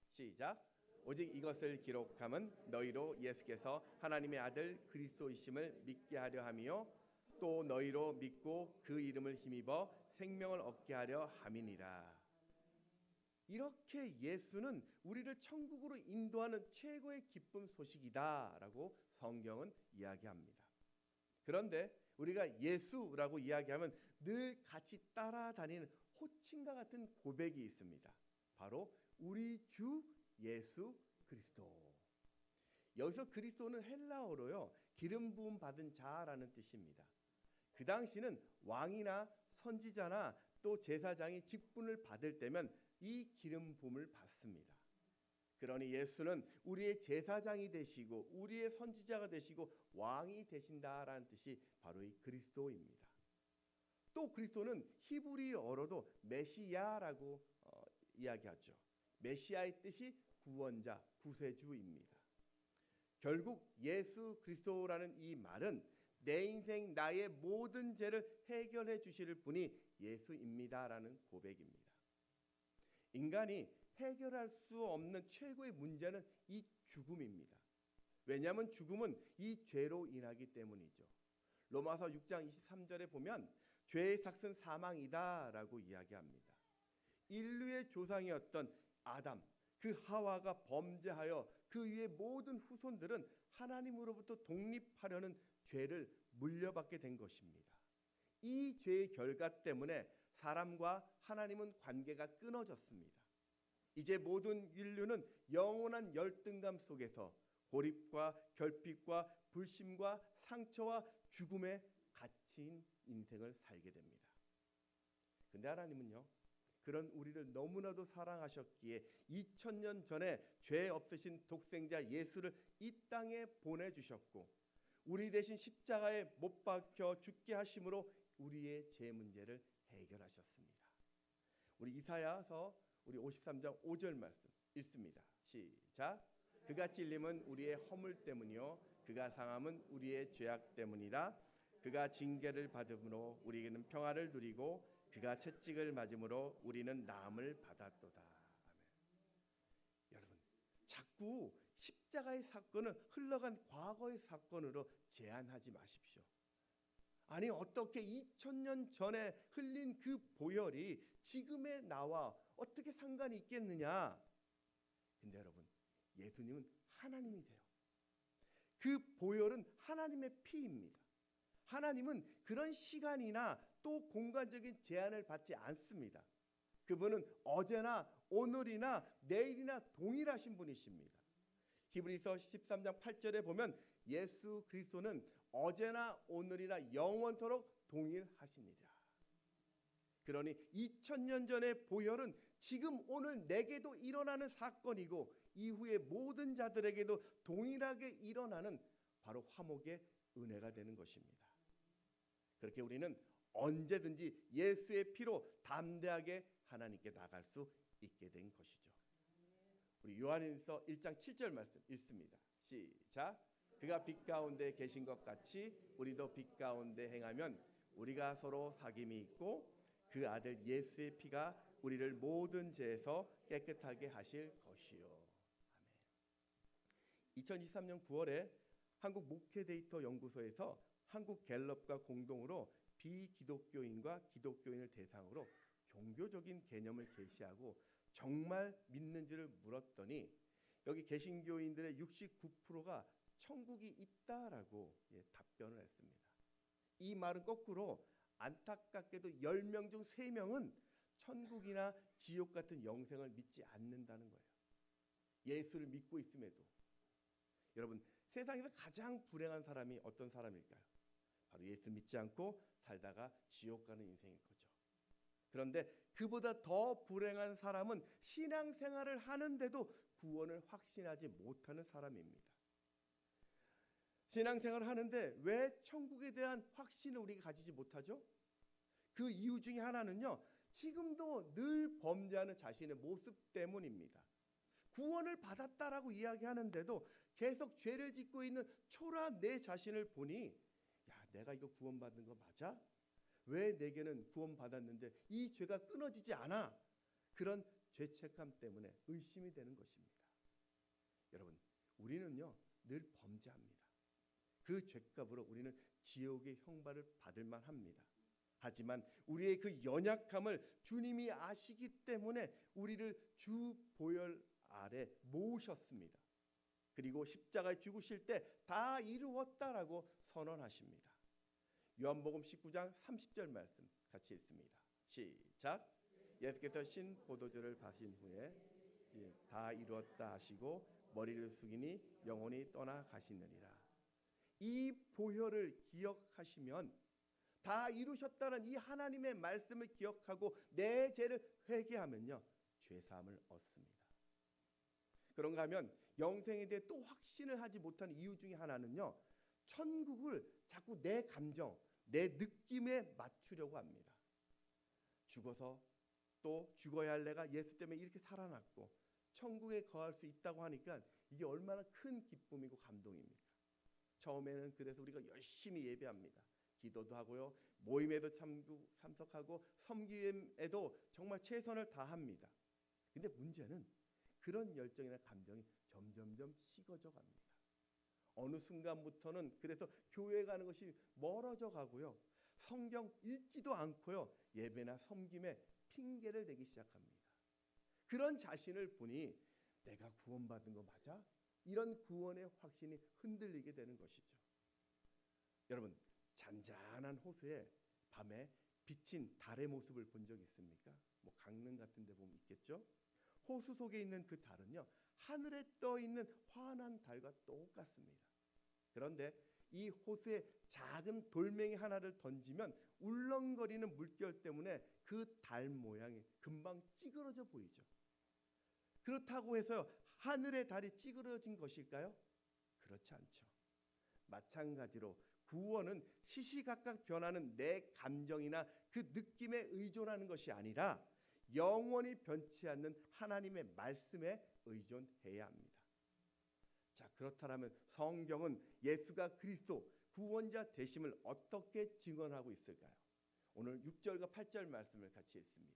시작. 오직 이것을 기록함은 너희로 예수께서 하나님의 아들 그리스도이심을 믿게 하려 함이요 또 너희로 믿고 그 이름을 힘입어 생명을 얻게 하려 함이니라. 이렇게 예수는 우리를 천국으로 인도하는 최고의 기쁜 소식이다라고 성경은 이야기합니다. 그런데 우리가 예수라고 이야기하면 늘 같이 따라다니는 호칭과 같은 고백이 있습니다. 바로 우리 주 예수 그리스도. 여기서 그리스도는 헬라어로요 기름 부음 받은 자라는 뜻입니다. 그 당시는 왕이나 선지자나 또 제사장이 직분을 받을 때면 이 기름 부음을 받습니다. 그러니 예수는 우리의 제사장이 되시고 우리의 선지자가 되시고 왕이 되신다라는 뜻이 바로 이 그리스도입니다. 또 그리스도는 히브리어로도 메시아라고 이야기하죠. 메시아의 뜻이 구원자, 구세주입니다. 결국 예수 그리스도라는 이 말은 내 인생 나의 모든 죄를 해결해 주실 분이 예수입니다라는 고백입니다. 인간이 해결할 수 없는 최고의 문제는 이 죽음입니다. 왜냐하면 죽음은 이 죄로 인하기 때문이죠. 로마서 6장 23절에 보면 죄의 삭은 사망이다라고 이야기합니다. 인류의 조상이었던 아담, 그 하와가 범죄하여 그 위의 모든 후손들은 하나님으로부터 독립하려는 죄를 물려받게 된 것입니다. 이 죄의 결과 때문에 사람과 하나님은 관계가 끊어졌습니다. 이제 모든 인류는 영원한 열등감 속에서 고립과 결핍과 불심과 상처와 죽음에 갇힌 인생을 살게 됩니다. 근데 하나님은요, 그런 우리를 너무나도 사랑하셨기에 2000년 전에 죄 없으신 독생자 예수를 이 땅에 보내주셨고 우리 대신 십자가에 못 박혀 죽게 하심으로 우리의 죄 문제를 해결하셨습니다. 우리 이사야서 우리 53장 5절 말씀 읽습니다. 시작. 그가 찔림은 우리의 허물 때문이요 그가 상함은 우리의 죄악 때문이라. 그가 징계를 받음으로 우리에게는 평화를 누리고 그가 채찍을 맞음으로 우리는 나음을 받았도다. 아멘. 여러분, 자꾸 십자가의 사건을 흘러간 과거의 사건으로 제한하지 마십시오. 아니 어떻게 2000년 전에 흘린 그 보혈이 지금의 나와 어떻게 상관이 있겠느냐? 근데 여러분, 예수님은 하나님이세요. 그 보혈은 하나님의 피입니다. 하나님은 그런 시간이나 또 공간적인 제한을 받지 않습니다. 그분은 어제나 오늘이나 내일이나 동일하신 분이십니다. 히브리서 13장 8절에 보면 예수 그리스도는 어제나 오늘이나 영원토록 동일하시니라. 그러니 2000년 전의 보혈은 지금 오늘 내게도 일어나는 사건이고 이후에 모든 자들에게도 동일하게 일어나는 바로 화목의 은혜가 되는 것입니다. 그렇게 우리는 언제든지 예수의 피로 담대하게 하나님께 나갈 수 있게 된 것이죠. 우리 요한일서 1장 7절 말씀 읽습니다. 시작. 그가 빛 가운데 계신 것 같이 우리도 빛 가운데 행하면 우리가 서로 사귐이 있고 그 아들 예수의 피가 우리를 모든 죄에서 깨끗하게 하실 것이요. 아멘. 2023년 9월에 한국 목회 데이터 연구소에서 한국 갤럽과 공동으로 비기독교인과 기독교인을 대상으로 종교적인 개념을 제시하고 정말 믿는지를 물었더니 여기 개신교인들의 69%가 천국이 있다라고 답변을 했습니다. 이 말은 거꾸로 안타깝게도 10명 중 3명은 천국이나 지옥 같은 영생을 믿지 않는다는 거예요. 예수를 믿고 있음에도. 여러분, 세상에서 가장 불행한 사람이 어떤 사람일까요? 바로 예수 믿지 않고 살다가 지옥 가는 인생일 거죠. 그런데 그보다 더 불행한 사람은 신앙생활을 하는데도 구원을 확신하지 못하는 사람입니다. 신앙생활을 하는데 왜 천국에 대한 확신을 우리가 가지지 못하죠? 그 이유 중에 하나는요, 지금도 늘 범죄하는 자신의 모습 때문입니다. 구원을 받았다라고 이야기하는데도 계속 죄를 짓고 있는 초라한 내 자신을 보니, 야, 내가 이거 구원받은 거 맞아? 왜 내게는 구원받았는데 이 죄가 끊어지지 않아? 그런 죄책감 때문에 의심이 되는 것입니다. 여러분, 우리는요 늘 범죄합니다. 그 죄값으로 우리는 지옥의 형벌을 받을 만합니다. 하지만 우리의 그 연약함을 주님이 아시기 때문에 우리를 주 보혈 아래 모으셨습니다. 그리고 십자가에 죽으실 때 다 이루었다라고 선언하십니다. 요한복음 19장 30절 말씀 같이 읽습니다. 시작. 예수께서 신 포도주를 마신 후에 다 이루었다 하시고 머리를 숙이니 영혼이 떠나 가시느니라. 이 보혈을 기억하시면 다 이루셨다는 이 하나님의 말씀을 기억하고 내 죄를 회개하면요 죄 사함을 얻습니다. 그런가 하면 영생에 대해 또 확신을 하지 못하는 이유 중에 하나는요 천국을 자꾸 내 감정, 내 느낌에 맞추려고 합니다. 죽어서 또 죽어야 할 내가 예수 때문에 이렇게 살아났고 천국에 거할 수 있다고 하니까 이게 얼마나 큰 기쁨이고 감동입니까? 처음에는 그래서 우리가 열심히 예배합니다. 기도도 하고요. 모임에도 참석하고 섬김에도 정말 최선을 다합니다. 근데 문제는 그런 열정이나 감정이 점점점 식어져 갑니다. 어느 순간부터는 그래서 교회 가는 것이 멀어져 가고요. 성경 읽지도 않고요. 예배나 섬김에 핑계를 대기 시작합니다. 그런 자신을 보니 내가 구원받은 거 맞아? 이런 구원의 확신이 흔들리게 되는 것이죠. 여러분, 잔잔한 호수에 밤에 비친 달의 모습을 본 적 있습니까? 뭐 강릉 같은 데 보면 있겠죠? 호수 속에 있는 그 달은요. 하늘에 떠 있는 환한 달과 똑같습니다. 그런데 이 호수에 작은 돌멩이 하나를 던지면 울렁거리는 물결 때문에 그 달 모양이 금방 찌그러져 보이죠. 그렇다고 해서 하늘의 달이 찌그러진 것일까요? 그렇지 않죠. 마찬가지로 구원은 시시각각 변하는 내 감정이나 그 느낌에 의존하는 것이 아니라 영원히 변치 않는 하나님의 말씀에 의존해야 합니다. 자, 그렇다면 성경은 예수가 그리스도 구원자 되심을 어떻게 증언하고 있을까요? 오늘 6절과 8절 말씀을 같이 읽습니다.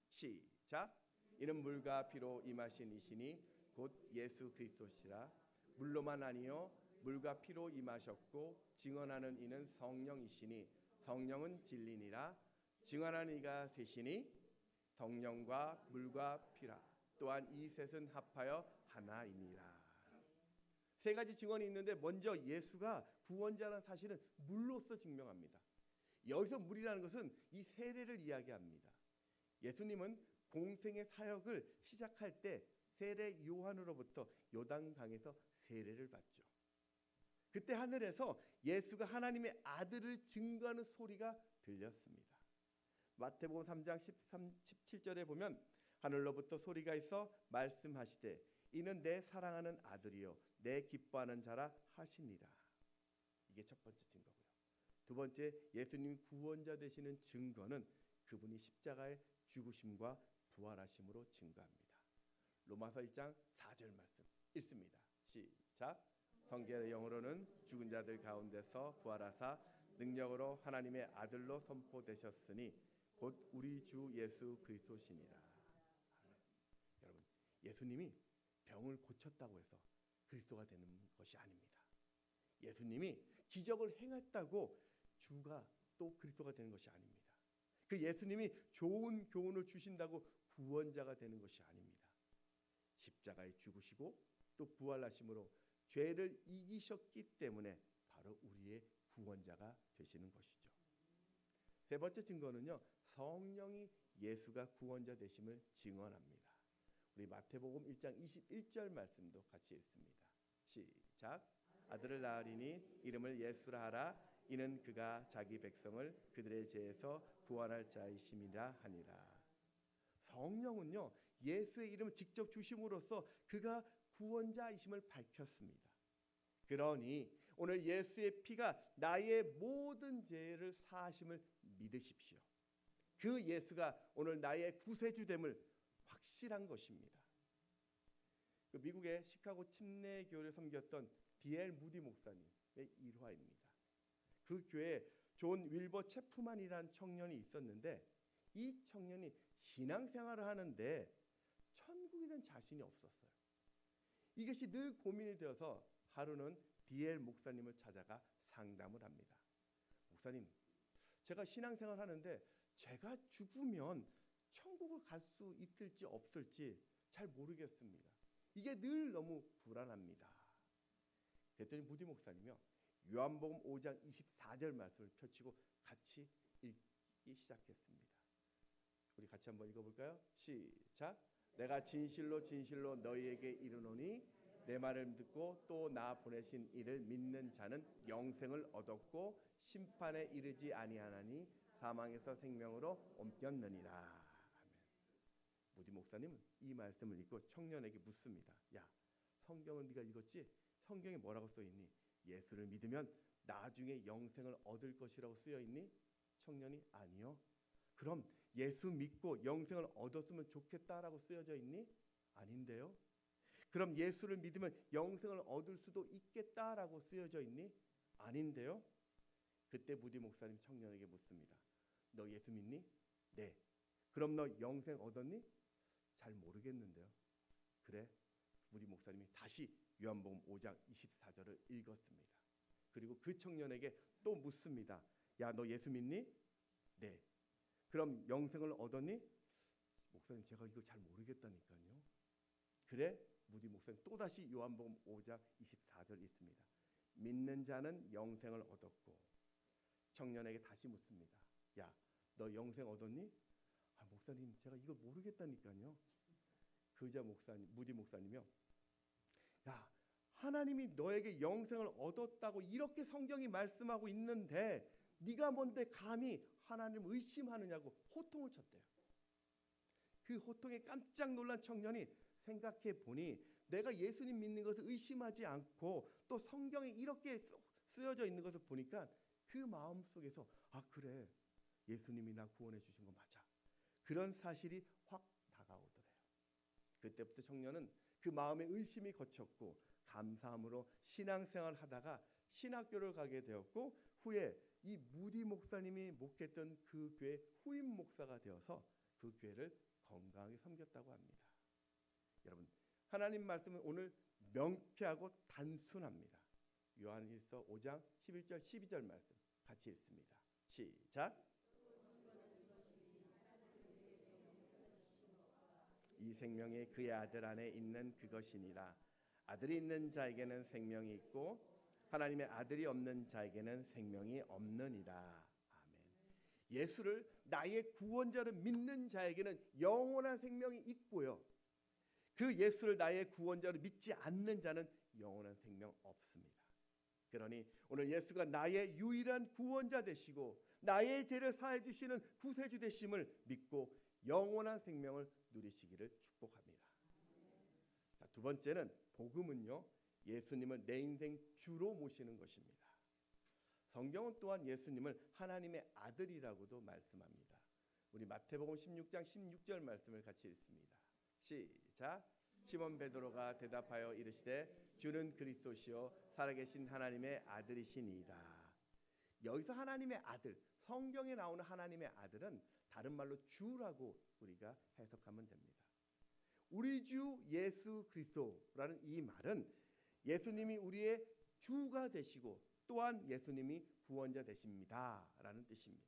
시작. 이는 물과 피로 임하신 이시니 곧 예수 그리스도시라. 물로만 아니요 물과 피로 임하셨고 증언하는 이는 성령이시니 성령은 진리니라. 증언하는 이가 셋이니 성령과 물과 피라. 또한 이 셋은 합하여 하나이니라. 세 가지 증언이 있는데 먼저 예수가 구원자라는 사실은 물로서 증명합니다. 여기서 물이라는 것은 이 세례를 이야기합니다. 예수님은 공생의 사역을 시작할 때 세례 요한으로부터 요단강에서 세례를 받죠. 그때 하늘에서 예수가 하나님의 아들을 증거하는 소리가 들렸습니다. 마태복음 3장 17절에 보면 하늘로부터 소리가 있어 말씀하시되 이는 내 사랑하는 아들이요 내 기뻐하는 자라 하시니라. 이게 첫 번째 증거고요. 두 번째, 예수님 구원자 되시는 증거는 그분이 십자가의 죽으심과 부활하심으로 증거합니다. 로마서 1장 4절 말씀 읽습니다. 시작. 성경의 영어로는 죽은 자들 가운데서 부활하사 능력으로 하나님의 아들로 선포되셨으니 곧 우리 주 예수 그리스도시니라. 여러분, 예수님이 병을 고쳤다고 해서 그리스도가 되는 것이 아닙니다. 예수님이 기적을 행했다고 주가 또 그리스도가 되는 것이 아닙니다. 그 예수님이 좋은 교훈을 주신다고 구원자가 되는 것이 아닙니다. 십자가에 죽으시고 또 부활하심으로 죄를 이기셨기 때문에 바로 우리의 구원자가 되시는 것이죠. 세 번째 증거는요. 성령이 예수가 구원자 되심을 증언합니다. 우리 마태복음 1장 21절 말씀도 같이 읽습니다. 시작. 아들을 낳으리니 이름을 예수라 하라. 이는 그가 자기 백성을 그들의 죄에서 구원할 자이심이라 하니라. 성령은요. 예수의 이름을 직접 주심으로써 그가 구원자이심을 밝혔습니다. 그러니 오늘 예수의 피가 나의 모든 죄를 사하심을 믿으십시오. 그 예수가 오늘 나의 구세주됨을 확실한 것입니다. 그 미국의 시카고 침례교를 섬겼던 D.L. 무디 목사님의 일화입니다. 그 교회에 존 윌버 체프만이라는 청년이 있었는데 이 청년이 신앙생활을 하는데 천국에 대한 자신이 없었어요. 이것이 늘 고민이 되어서 하루는 D.L. 목사님을 찾아가 상담을 합니다. 목사님, 제가 신앙생활 하는데 제가 죽으면 천국을 갈 수 있을지 없을지 잘 모르겠습니다. 이게 늘 너무 불안합니다. 그랬더니 무디 목사님이요, 요한복음 5장 24절 말씀을 펼치고 같이 읽기 시작했습니다. 우리 같이 한번 읽어볼까요? 시작. 내가 진실로 진실로 너희에게 이르노니 내 말을 듣고 또 나 보내신 이를 믿는 자는 영생을 얻었고 심판에 이르지 아니하나니 사망에서 생명으로 옮겼느니라. 아멘. 무디 목사님은 이 말씀을 읽고 청년에게 묻습니다. 야, 성경을 네가 읽었지? 성경에 뭐라고 써있니? 예수를 믿으면 나중에 영생을 얻을 것이라고 쓰여있니? 청년이 아니요. 그럼 예수 믿고 영생을 얻었으면 좋겠다라고 쓰여져 있니? 아닌데요. 그럼 예수를 믿으면 영생을 얻을 수도 있겠다라고 쓰여져 있니? 아닌데요. 그때 무디 목사님 청년에게 묻습니다. 너 예수 믿니? 네. 그럼 너 영생 얻었니? 잘 모르겠는데요. 그래. 무디 목사님이 다시 요한복음 5장 24절을 읽었습니다. 그리고 그 청년에게 또 묻습니다. 야, 너 예수 믿니? 네. 그럼 영생을 얻었니? 목사님, 제가 이거 잘 모르겠다니까요. 그래? 무디 목사님 또다시 요한복음 5장 24절 읽습니다. 믿는 자는 영생을 얻었고, 청년에게 다시 묻습니다. 야, 너 영생 얻었니? 아, 목사님, 제가 이걸 모르겠다니까요. 그자 목사님, 무디 목사님이요. 야, 하나님이 너에게 영생을 얻었다고 이렇게 성경이 말씀하고 있는데 네가 뭔데 감히 하나님을 의심하느냐고 호통을 쳤대요. 그 호통에 깜짝 놀란 청년이 생각해 보니 내가 예수님 믿는 것을 의심하지 않고 또 성경에 이렇게 쓰여져 있는 것을 보니까 그 마음 속에서 아, 그래, 예수님이 나 구원해 주신 거 맞아. 그런 사실이 확 다가오더래요. 그때부터 청년은 그 마음에 의심이 거쳤고 감사함으로 신앙생활을 하다가 신학교를 가게 되었고, 후에 이 무디 목사님이 목회했던 그 교회 후임 목사가 되어서 그 교회를 건강하게 섬겼다고 합니다. 여러분, 하나님 말씀은 오늘 명쾌하고 단순합니다. 요한일서 5장 11절 12절 말씀 같이 읽습니다. 시작. 이 생명이 그의 아들 안에 있는 그것이니라. 아들이 있는 자에게는 생명이 있고 하나님의 아들이 없는 자에게는 생명이 없느니라. 아멘. 예수를 나의 구원자로 믿는 자에게는 영원한 생명이 있고요. 그 예수를 나의 구원자로 믿지 않는 자는 영원한 생명 없습니다. 그러니 오늘 예수가 나의 유일한 구원자 되시고 나의 죄를 사해 주시는 구세주 되심을 믿고 영원한 생명을 누리시기를 축복합니다. 자, 두 번째는 복음은요, 예수님을 내 인생 주로 모시는 것입니다. 성경은 또한 예수님을 하나님의 아들이라고도 말씀합니다. 우리 마태복음 16장 16절 말씀을 같이 읽습니다. 시작. 시몬 베드로가 대답하여 이르시되 주는 그리스도시요 살아계신 하나님의 아들이시니이다. 여기서 하나님의 아들, 성경에 나오는 하나님의 아들은 다른 말로 주라고 우리가 해석하면 됩니다. 우리 주 예수 그리스도라는 이 말은 예수님이 우리의 주가 되시고 또한 예수님이 구원자 되십니다라는 뜻입니다.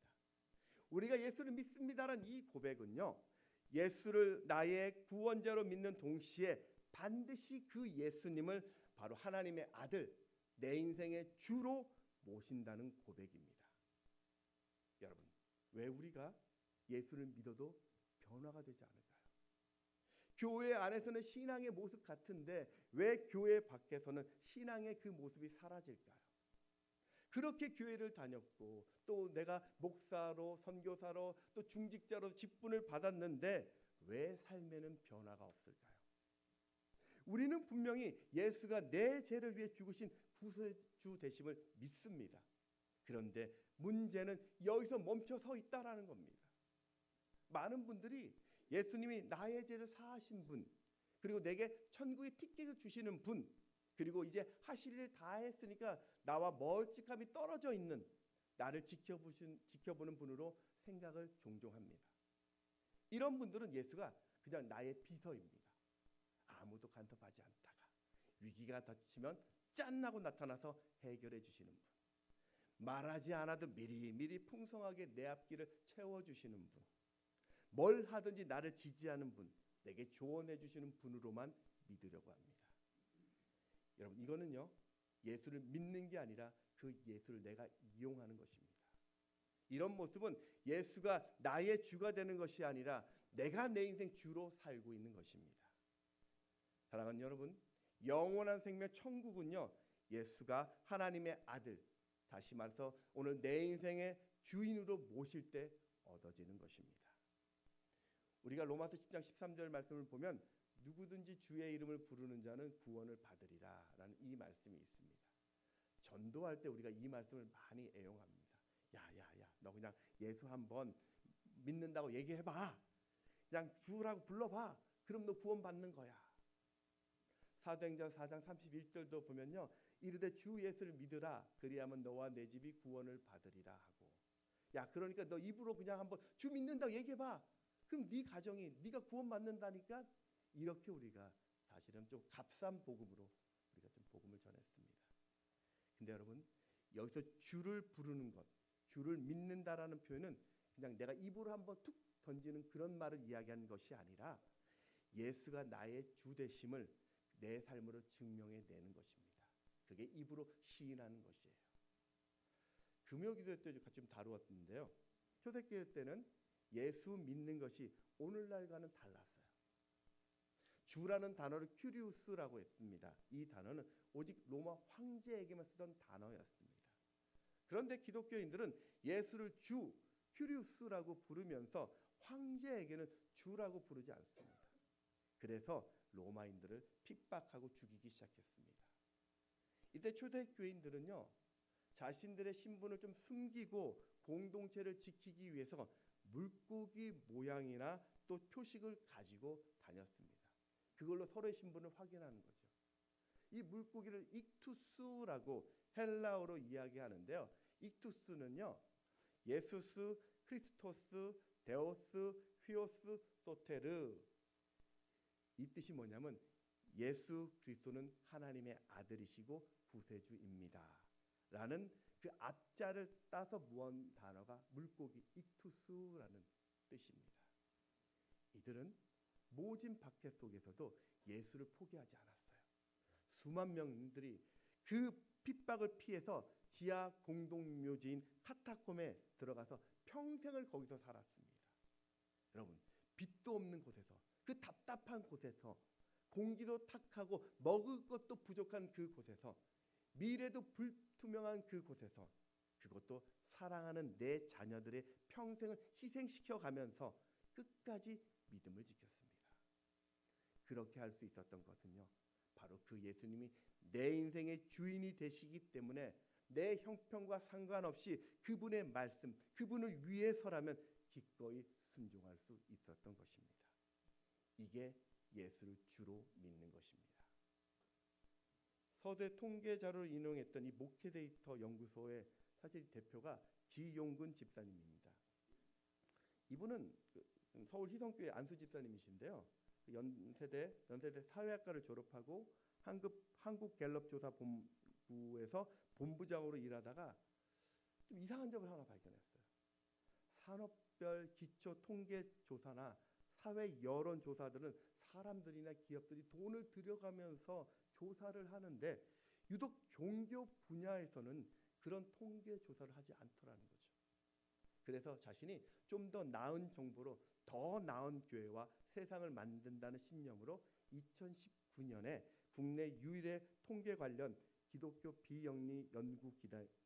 우리가 예수를 믿습니다라는 이 고백은요, 예수를 나의 구원자로 믿는 동시에 반드시 그 예수님을 바로 하나님의 아들, 내 인생의 주로 모신다는 고백입니다. 여러분, 왜 우리가 예수를 믿어도 변화가 되지 않을까요? 교회 안에서는 신앙의 모습 같은데 왜 교회 밖에서는 신앙의 그 모습이 사라질까요? 그렇게 교회를 다녔고 또 내가 목사로 선교사로 또 중직자로 직분을 받았는데 왜 삶에는 변화가 없을까요? 우리는 분명히 예수가 내 죄를 위해 죽으신 구세주 되심을 믿습니다. 그런데 문제는 여기서 멈춰 서 있다라는 겁니다. 많은 분들이 예수님이 나의 죄를 사하신 분, 그리고 내게 천국의 티켓을 주시는 분, 그리고 이제 하실 일 다 했으니까 나와 멀찍함이 떨어져 있는 나를 지켜보는 분으로 생각을 종종 합니다. 이런 분들은 예수가 그냥 나의 비서입니다. 아무도 간섭하지 않다가 위기가 닥치면 짠하고 나타나서 해결해 주시는 분. 말하지 않아도 미리미리 풍성하게 내 앞길을 채워주시는 분. 뭘 하든지 나를 지지하는 분, 내게 조언해 주시는 분으로만 믿으려고 합니다. 여러분, 이거는요, 예수를 믿는 게 아니라 그 예수를 내가 이용하는 것입니다. 이런 모습은 예수가 나의 주가 되는 것이 아니라 내가 내 인생 주로 살고 있는 것입니다. 사랑하는 여러분, 영원한 생명 천국은요, 예수가 하나님의 아들, 다시 말해서 오늘 내 인생의 주인으로 모실 때 얻어지는 것입니다. 우리가 로마서 10장 13절 말씀을 보면 누구든지 주의 이름을 부르는 자는 구원을 받으리라 라는 이 말씀이 있습니다. 전도할 때 우리가 이 말씀을 많이 애용합니다. 야야야, 너 그냥 예수 한번 믿는다고 얘기해봐. 그냥 주라고 불러봐. 그럼 너 구원 받는 거야. 사도행전 4장 31절도 보면요, 이르되 주 예수를 믿으라. 그리하면 너와 내 집이 구원을 받으리라 하고. 야, 그러니까 너 입으로 그냥 한번 주 믿는다고 얘기해봐. 그럼 네 가정이 네가 구원 받는다니까. 이렇게 우리가 사실은 좀 값싼 복음으로 우리가 좀 복음을 전했습니다. 근데 여러분, 여기서 주를 부르는 것, 주를 믿는다라는 표현은 그냥 내가 입으로 한번 툭 던지는 그런 말을 이야기하는 것이 아니라 예수가 나의 주 되심을 내 삶으로 증명해 내는 것입니다. 그게 입으로 시인하는 것이에요. 금요기도 때 같이 좀 다루었는데요. 초대교회 때는 예수 믿는 것이 오늘날과는 달랐어요. 주라는 단어를 큐리우스라고 했습니다. 이 단어는 오직 로마 황제에게만 쓰던 단어였습니다. 그런데 기독교인들은 예수를 주, 큐리우스라고 부르면서 황제에게는 주라고 부르지 않습니다. 그래서 로마인들을 핍박하고 죽이기 시작했습니다. 이때 초대교인들은요, 자신들의 신분을 좀 숨기고 공동체를 지키기 위해서 물고기 모양이나 또 표식을 가지고 다녔습니다. 그걸로 서로의 신분을 확인하는 거죠. 이 물고기를 익투스라고 헬라어로 이야기하는데요. 익투스는요, 예수스, 크리스토스, 데오스, 휘오스, 소테르. 이 뜻이 뭐냐면 예수 그리스도는 하나님의 아들이시고 구세주입니다 라는 그 앞자를 따서 모은 단어가 물고기 익투스라는 뜻입니다. 이들은 모진 박해 속에서도 예수를 포기하지 않았어요. 수만 명들이 그 핍박을 피해서 지하 공동묘지인 카타콤에 들어가서 평생을 거기서 살았습니다. 여러분, 빛도 없는 곳에서, 그 답답한 곳에서, 공기도 탁하고 먹을 것도 부족한 그 곳에서, 미래도 불투명한 그 곳에서, 그것도 사랑하는 내 자녀들의 평생을 희생시켜 가면서 끝까지 믿음을 지켰습니다. 그렇게 할 수 있었던 것은요, 바로 그 예수님이 내 인생의 주인이 되시기 때문에 내 형편과 상관없이 그분의 말씀, 그분을 위해서라면 기꺼이 순종할 수 있었던 것입니다. 이게 예수를 주로 믿는 것입니다. 서대 통계 자료를 인용했던 이 목회 데이터 연구소의 사실 대표가 지용근 집사님입니다. 이분은 서울 희성교회 안수 집사님이신데요. 연세대 사회학과를 졸업하고 한국갤럽조사본부에서 본부장으로 일하다가 좀 이상한 점을 하나 발견했어요. 산업별 기초 통계 조사나 사회 여론 조사들은 사람들이나 기업들이 돈을 들여가면서 조사를 하는데 유독 종교 분야에서는 그런 통계 조사를 하지 않더라는 거죠. 그래서 자신이 좀 더 나은 정보로 더 나은 교회와 세상을 만든다는 신념으로 2019년에 국내 유일의 통계 관련 기독교 비영리 연구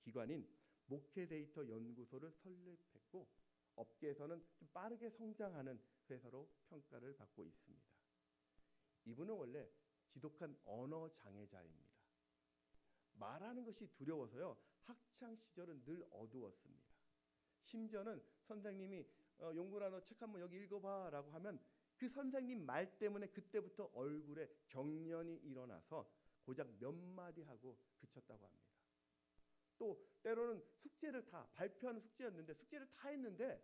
기관인 목회 데이터 연구소를 설립했고 업계에서는 좀 빠르게 성장하는 회사로 평가를 받고 있습니다. 이분은 원래 지독한 언어 장애자입니다. 말하는 것이 두려워서요, 학창 시절은 늘 어두웠습니다. 심지어는 선생님이 용구라 너 책 한번 여기 읽어봐 라고 하면 그 선생님 말 때문에 그때부터 얼굴에 경련이 일어나서 고작 몇 마디 하고 그쳤다고 합니다. 또 때로는 숙제를 다 발표하는 숙제였는데 숙제를 다 했는데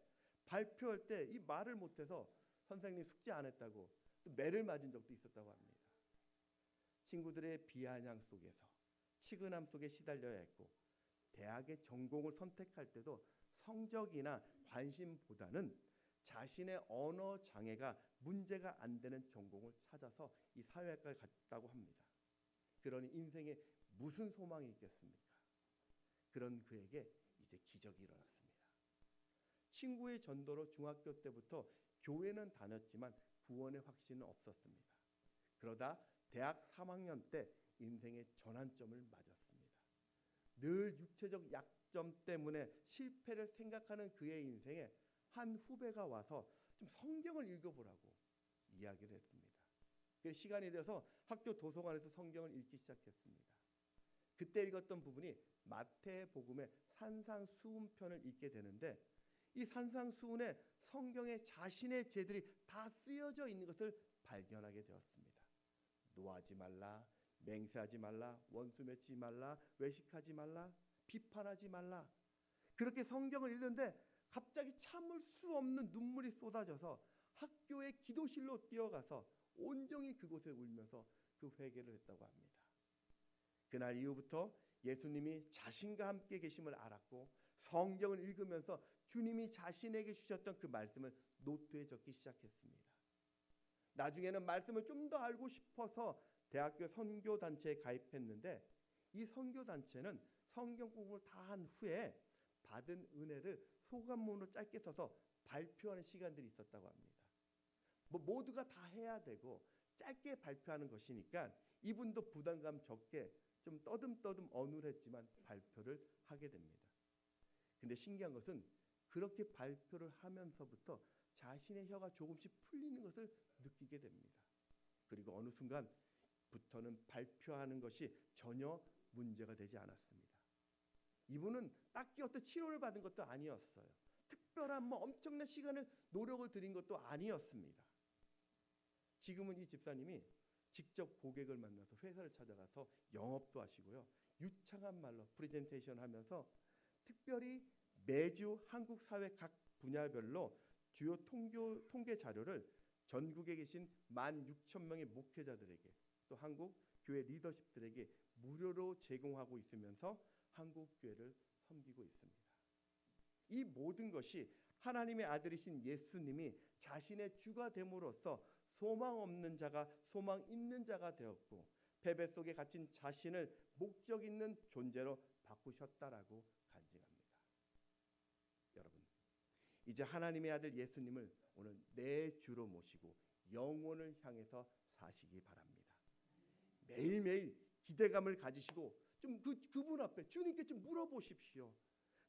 발표할 때 이 말을 못해서 선생님 숙제 안 했다고 또 매를 맞은 적도 있었다고 합니다. 친구들의 비아냥 속에서 치근함 속에 시달려야 했고 대학의 전공을 선택할 때도 성적이나 관심보다는 자신의 언어 장애가 문제가 안 되는 전공을 찾아서 이 사회학과에 갔다고 합니다. 그러니 인생에 무슨 소망이 있겠습니까? 그런 그에게 이제 기적이 일어났습니다. 친구의 전도로 중학교 때부터 교회는 다녔지만 구원의 확신은 없었습니다. 그러다 대학 3학년 때 인생의 전환점을 맞았습니다. 늘 육체적 약점 때문에 실패를 생각하는 그의 인생에 한 후배가 와서 좀 성경을 읽어보라고 이야기를 했습니다. 그 시간이 돼서 학교 도서관에서 성경을 읽기 시작했습니다. 그때 읽었던 부분이 마태복음의 산상수훈편을 읽게 되는데 이 산상수훈에 성경에 자신의 죄들이 다 쓰여져 있는 것을 발견하게 되었습니다. 노하지 말라, 맹세하지 말라, 원수 맺지 말라, 외식하지 말라, 비판하지 말라. 그렇게 성경을 읽는데 갑자기 참을 수 없는 눈물이 쏟아져서 학교의 기도실로 뛰어가서 온종일 그곳에 울면서 그 회개를 했다고 합니다. 그날 이후부터 예수님이 자신과 함께 계심을 알았고 성경을 읽으면서 주님이 자신에게 주셨던 그 말씀을 노트에 적기 시작했습니다. 나중에는 말씀을 좀 더 알고 싶어서 대학교 선교단체에 가입했는데 이 선교단체는 성경 공부를 다 한 후에 받은 은혜를 소감문으로 짧게 써서 발표하는 시간들이 있었다고 합니다. 모두가 다 해야 되고 짧게 발표하는 것이니까 이분도 부담감 적게 좀 떠듬떠듬 어눌했지만 발표를 하게 됩니다. 근데 신기한 것은 그렇게 발표를 하면서부터 자신의 혀가 조금씩 풀리는 것을 느끼게 됩니다. 그리고 어느 순간부터는 발표하는 것이 전혀 문제가 되지 않았습니다. 이분은 딱히 어떤 치료를 받은 것도 아니었어요. 특별한 엄청난 시간을 노력을 들인 것도 아니었습니다. 지금은 이 집사님이 직접 고객을 만나서 회사를 찾아가서 영업도 하시고요. 유창한 말로 프레젠테이션 하면서 특별히 매주 한국 사회 각 분야별로 주요 통계 자료를 전국에 계신 16,000명의 목회자들에게 또 한국 교회 리더십들에게 무료로 제공하고 있으면서 한국 교회를 섬기고 있습니다. 이 모든 것이 하나님의 아들이신 예수님이 자신의 주가 됨으로써 소망 없는 자가 소망 있는 자가 되었고 패배 속에 갇힌 자신을 목적 있는 존재로 바꾸셨다라고 간증합니다. 여러분, 이제 하나님의 아들 예수님을 오늘 내 주로 모시고 영혼을 향해서 사시기 바랍니다. 매일매일 기대감을 가지시고 좀 그분 앞에 주님께 좀 물어보십시오.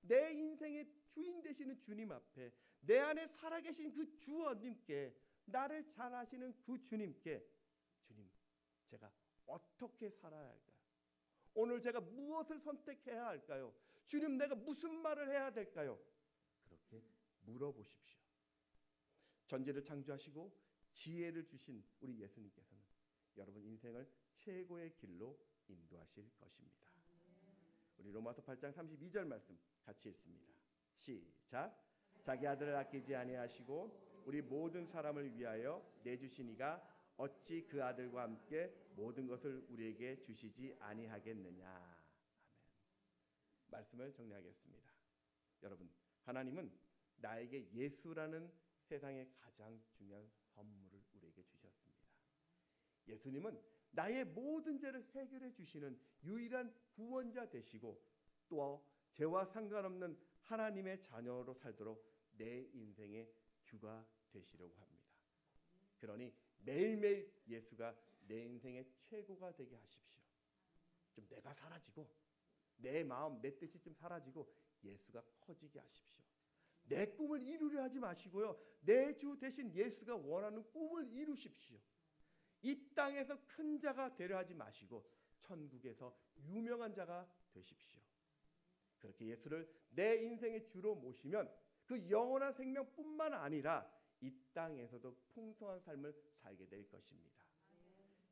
내 인생의 주인 되시는 주님 앞에 내 안에 살아계신 그 주님께 나를 잘 아시는 그 주님께 주님, 제가 어떻게 살아야 할까요? 오늘 제가 무엇을 선택해야 할까요? 주님, 내가 무슨 말을 해야 될까요? 그렇게 물어보십시오. 전지를 창조하시고 지혜를 주신 우리 예수님께서는 여러분 인생을 최고의 길로 인도하실 것입니다. 우리 로마서 8장 32절 말씀 같이 읽습니다. 시작. 자기 아들을 아끼지 아니하시고 우리 모든 사람을 위하여 내주신 이가 어찌 그 아들과 함께 모든 것을 우리에게 주시지 아니하겠느냐. 아멘. 말씀을 정리하겠습니다. 여러분, 하나님은 나에게 예수라는 세상의 가장 중요한 선물을 우리에게 주셨습니다. 예수님은 나의 모든 죄를 해결해 주시는 유일한 구원자 되시고 또 죄와 상관없는 하나님의 자녀로 살도록 내 인생의 주가 되시려고 합니다. 그러니 매일매일 예수가 내 인생의 최고가 되게 하십시오. 좀 내가 사라지고 내 마음, 내 뜻이 좀 사라지고 예수가 커지게 하십시오. 내 꿈을 이루려 하지 마시고요. 내 주 대신 예수가 원하는 꿈을 이루십시오. 이 땅에서 큰 자가 되려 하지 마시고 천국에서 유명한 자가 되십시오. 그렇게 예수를 내 인생의 주로 모시면 그 영원한 생명뿐만 아니라 이 땅에서도 풍성한 삶을 살게 될 것입니다.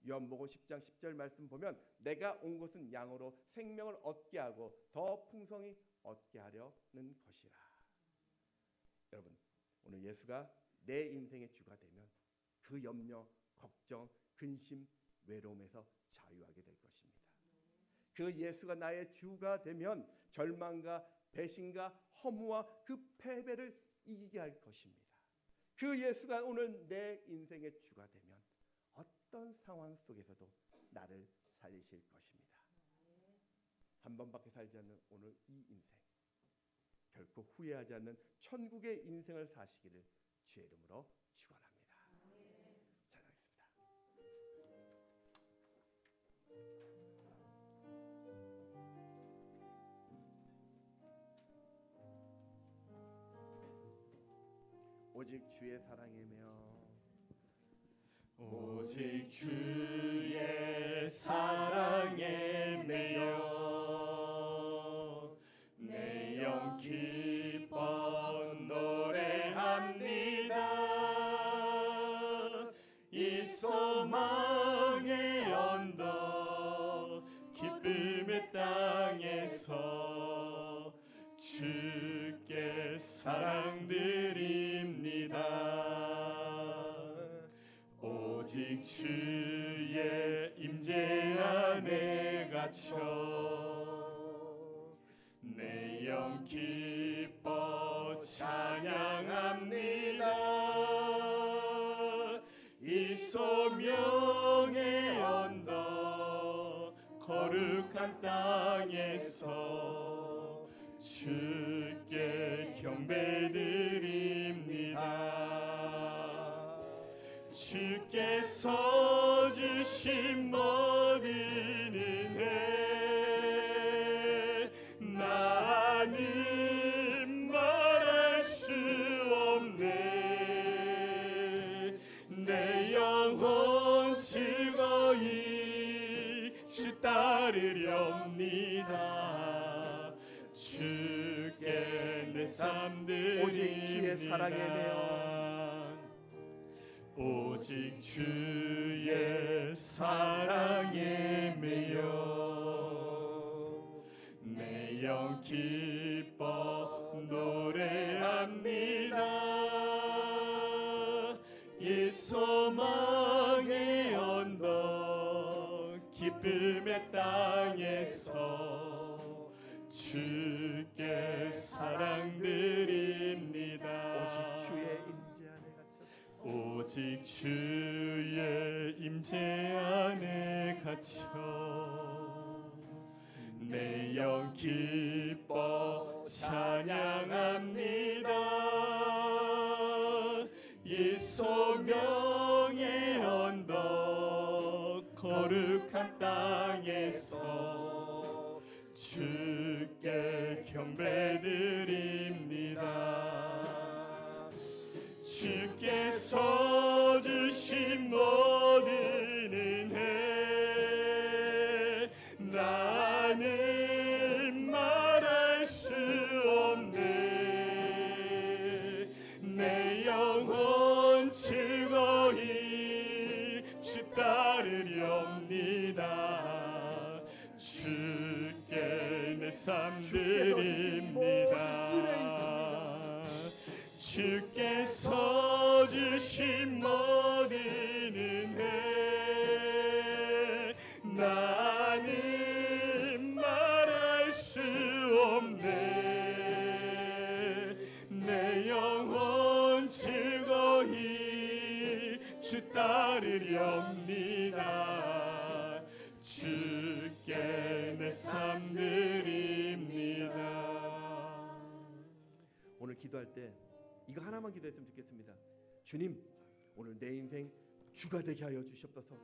요한복음 10장 10절 말씀 보면 내가 온 것은 양으로 생명을 얻게 하고 더 풍성히 얻게 하려는 것이라. 여러분, 오늘 예수가 내 인생의 주가 되면 그 염려, 걱정, 근심, 외로움에서 자유하게 될 것입니다. 그 예수가 나의 주가 되면 절망과 배신과 허무와 그 패배를 이기게 할 것입니다. 그 예수가 오늘 내 인생의 주가 되면 어떤 상황 속에서도 나를 살리실 것입니다. 한 번밖에 살지 않는 오늘 이 인생, 결코 후회하지 않는 천국의 인생을 사시기를 주의 이름으로 축원합니다. 찬양하겠습니다. 오직 주의 사랑이며 오직 주의 사랑에 매여 내 영 기뻐 노래합니다. 이 소망의 언덕 기쁨의 땅에서 주께 사랑드립니다. 오직 주의 임재 안에 갇혀 내 영 기뻐 찬양합니다. 이 소명의 언덕 거룩한 땅에서 주께 경배드립니다. 주께서 주신 모든 은혜 나는 말할 수 없네. 내 영혼 즐거이 주 따르렵니다. 주께 내 삶 드립니다. 오직 주의 사랑에 매여 오직 주의 사랑에 매여 내 영 기뻐 노래합니다. 이 소망의 언덕 기쁨의 땅에서 주께 사랑드립니다. 오직 주의 임재 안에 갇혀 오직 주의 임재 안에 갇혀 내 영 기뻐 찬양합니다. 이 소명의 언덕 거룩한 땅에서 주께 경배드립니다. 주께서 주신 모든 은혜 나는 말할 수 없네. 내 영혼 즐거이 주 따르렵니다. 주께 내 삶 드립니다. 주께서 주신 모든 은혜 나는 말할 수 없네. 내 영혼 즐거이 주 따르렵니다. 주께 내 삶 드립니다. 오늘 기도할 때 이거 하나만 기도했으면 좋겠습니다. 주님, 오늘 내 인생 주가 되게 하여 주시옵소서.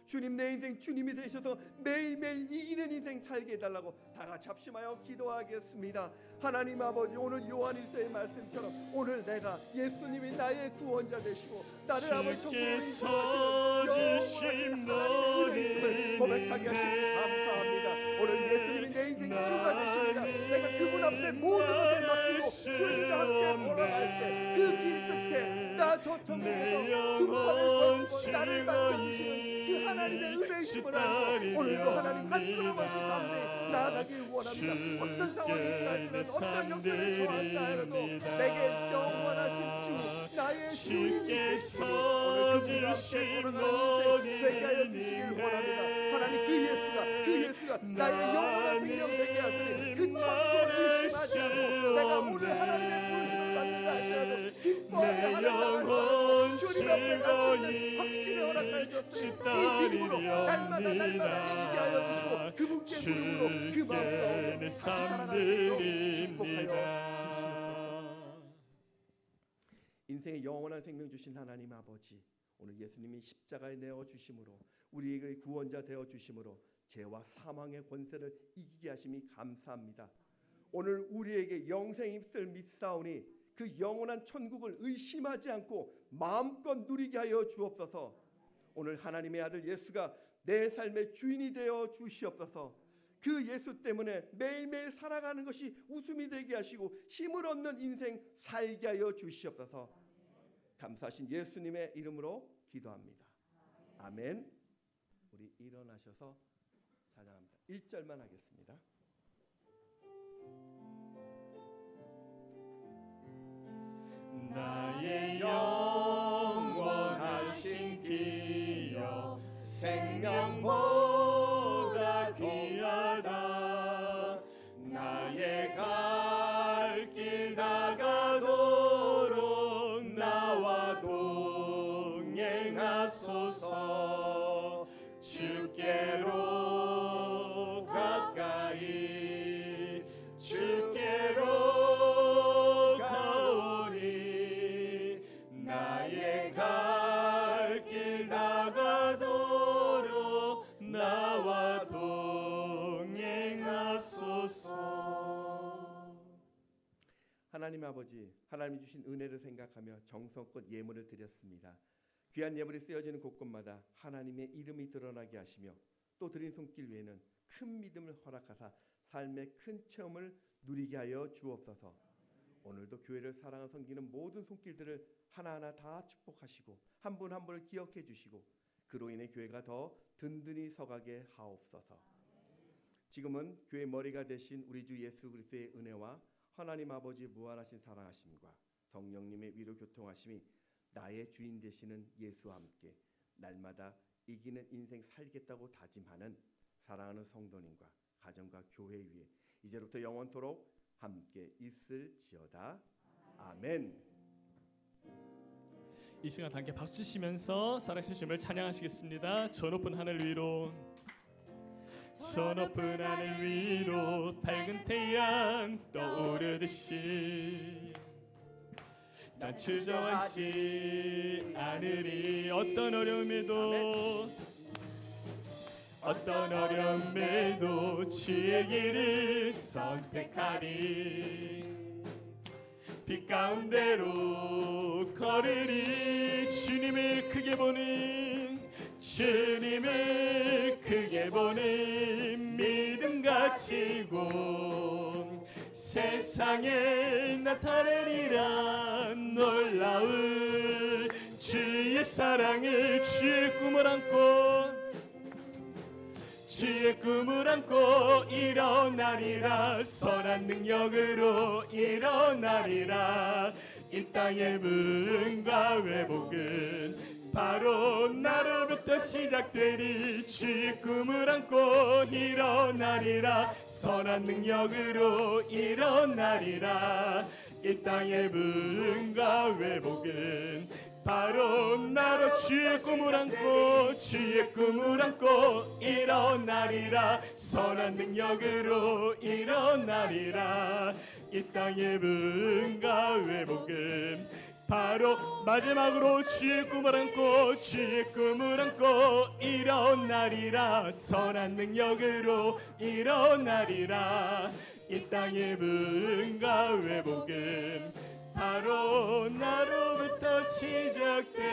주님, 내 인생 주님이 되셔서 매일매일 이기는 인생 살게 해달라고 다 같이 합심하여 기도하겠습니다. 하나님 아버지, 오늘 요한일서의 말씀처럼 오늘 내가 예수님이 나의 구원자 되시고 나를 아버지 주께서 주신 모든 고백하게 하시니 감사합니다. 오늘 예수님이 내 인생 주가 되십니다. 내가 그분 앞에 모든 것을 맡기고 주님과 함께 걸어갈 때 그 길 끝에 나 저 천국에서 내 그 영혼 팔을 나를 만져주시는 그 하나님의 은혜의 힘을 알고 오늘도 하나님 한 걸음 없이 가운데 나아가길 원합니다. 어떤 상황이 있다면 어떤 형편에 처한다 해도 내게 영원하신 주 나의 주님께서 오늘 그 앞에 돌아가는 인생 되게 하여 주시길 원합니다. 하나님 그 예수가 나의 영원한 생명 되게 하시니 그 천국을 의심하지 않고 내가 오늘 하나님의 부르심을 받는다 할지라도 기뻐하며 하늘 나가서 주님 앞에 가는 확신을 허락하여 주셨으니 이 믿음으로 날마다 이기게 하여 주시고 그분께 부름으로 그 마음으로 다시 살아가는 축복하여 주시옵소서. 인생의 영원한 생명 주신 하나님 아버지, 오늘 예수님이 십자가에 내어 주심으로 우리에게 구원자 되어 주심으로 죄와 사망의 권세를 이기게 하심이 감사합니다. 오늘 우리에게 영생 입술 믿사오니 그 영원한 천국을 의심하지 않고 마음껏 누리게 하여 주옵소서. 오늘 하나님의 아들 예수가 내 삶의 주인이 되어 주시옵소서. 그 예수 때문에 매일매일 살아가는 것이 웃음이 되게 하시고 힘을 얻는 인생 살게 하여 주시옵소서. 감사하신 예수님의 이름으로 기도합니다. 아멘. 우리 일어나셔서 찬양합니다. 1절만 하겠습니다. 나의 영원하신 기여 생명보다 귀하다. 나의 갈 길 다가도록 나와 동행하소서. 주께로 가까이 주께로 가오리. 나의 갈 길 다가도록 나와 동행하소서. 하나님 아버지, 하나님이 주신 은혜를 생각하며 정성껏 예물을 드렸습니다. 귀한 예물이 쓰여지는 곳곳마다 하나님의 이름이 드러나게 하시며 또 드린 손길 외에는 큰 믿음을 허락하사 삶의 큰 체험을 누리게 하여 주옵소서. 오늘도 교회를 사랑하고 섬기는 모든 손길들을 하나하나 다 축복하시고 한 분 한 분을 기억해 주시고 그로 인해 교회가 더 든든히 서가게 하옵소서. 지금은 교회 머리가 되신 우리 주 예수 그리스도의 은혜와 하나님 아버지의 무한하신 사랑하심과 성령님의 위로 교통하심이 나의 주인 되시는 예수와 함께 날마다 이기는 인생 살겠다고 다짐하는 사랑하는 성도님과 가정과 교회 위에 이제부터 영원토록 함께 있을지어다. 아멘. 이 시간 함께 박수 치시면서 살아계신 주님을 찬양하시겠습니다. 저 높은 하늘 위로, 저 높은 하늘 위로 밝은 태양 떠오르듯이 난 주저앉지 않으리. 어떤 어려움에도 주의 길을 선택하리. 빛 가운데로 걸으리. 주님을 크게 보는 믿음 가지고 세상에 나타내리라. 놀라운 주의 사랑을 주의 꿈을 안고 일어나리라. 선한 능력으로 일어나리라. 이 땅의 부흥과 회복은 바로 나로부터 시작되리. 주의 꿈을 안고 일어나리라. 선한 능력으로 일어나리라. 이 땅의 부흥과 회복은 바로 나로 주의 꿈을 안고 일어나리라. 선한 능력으로 일어나리라. 이 땅의 부흥과 회복은 바로 마지막으로 주의 꿈을 안고 일어나리라. 선한 능력으로 일어나리라. 이 땅의 부흥과 회복은 바로 나로부터 시작돼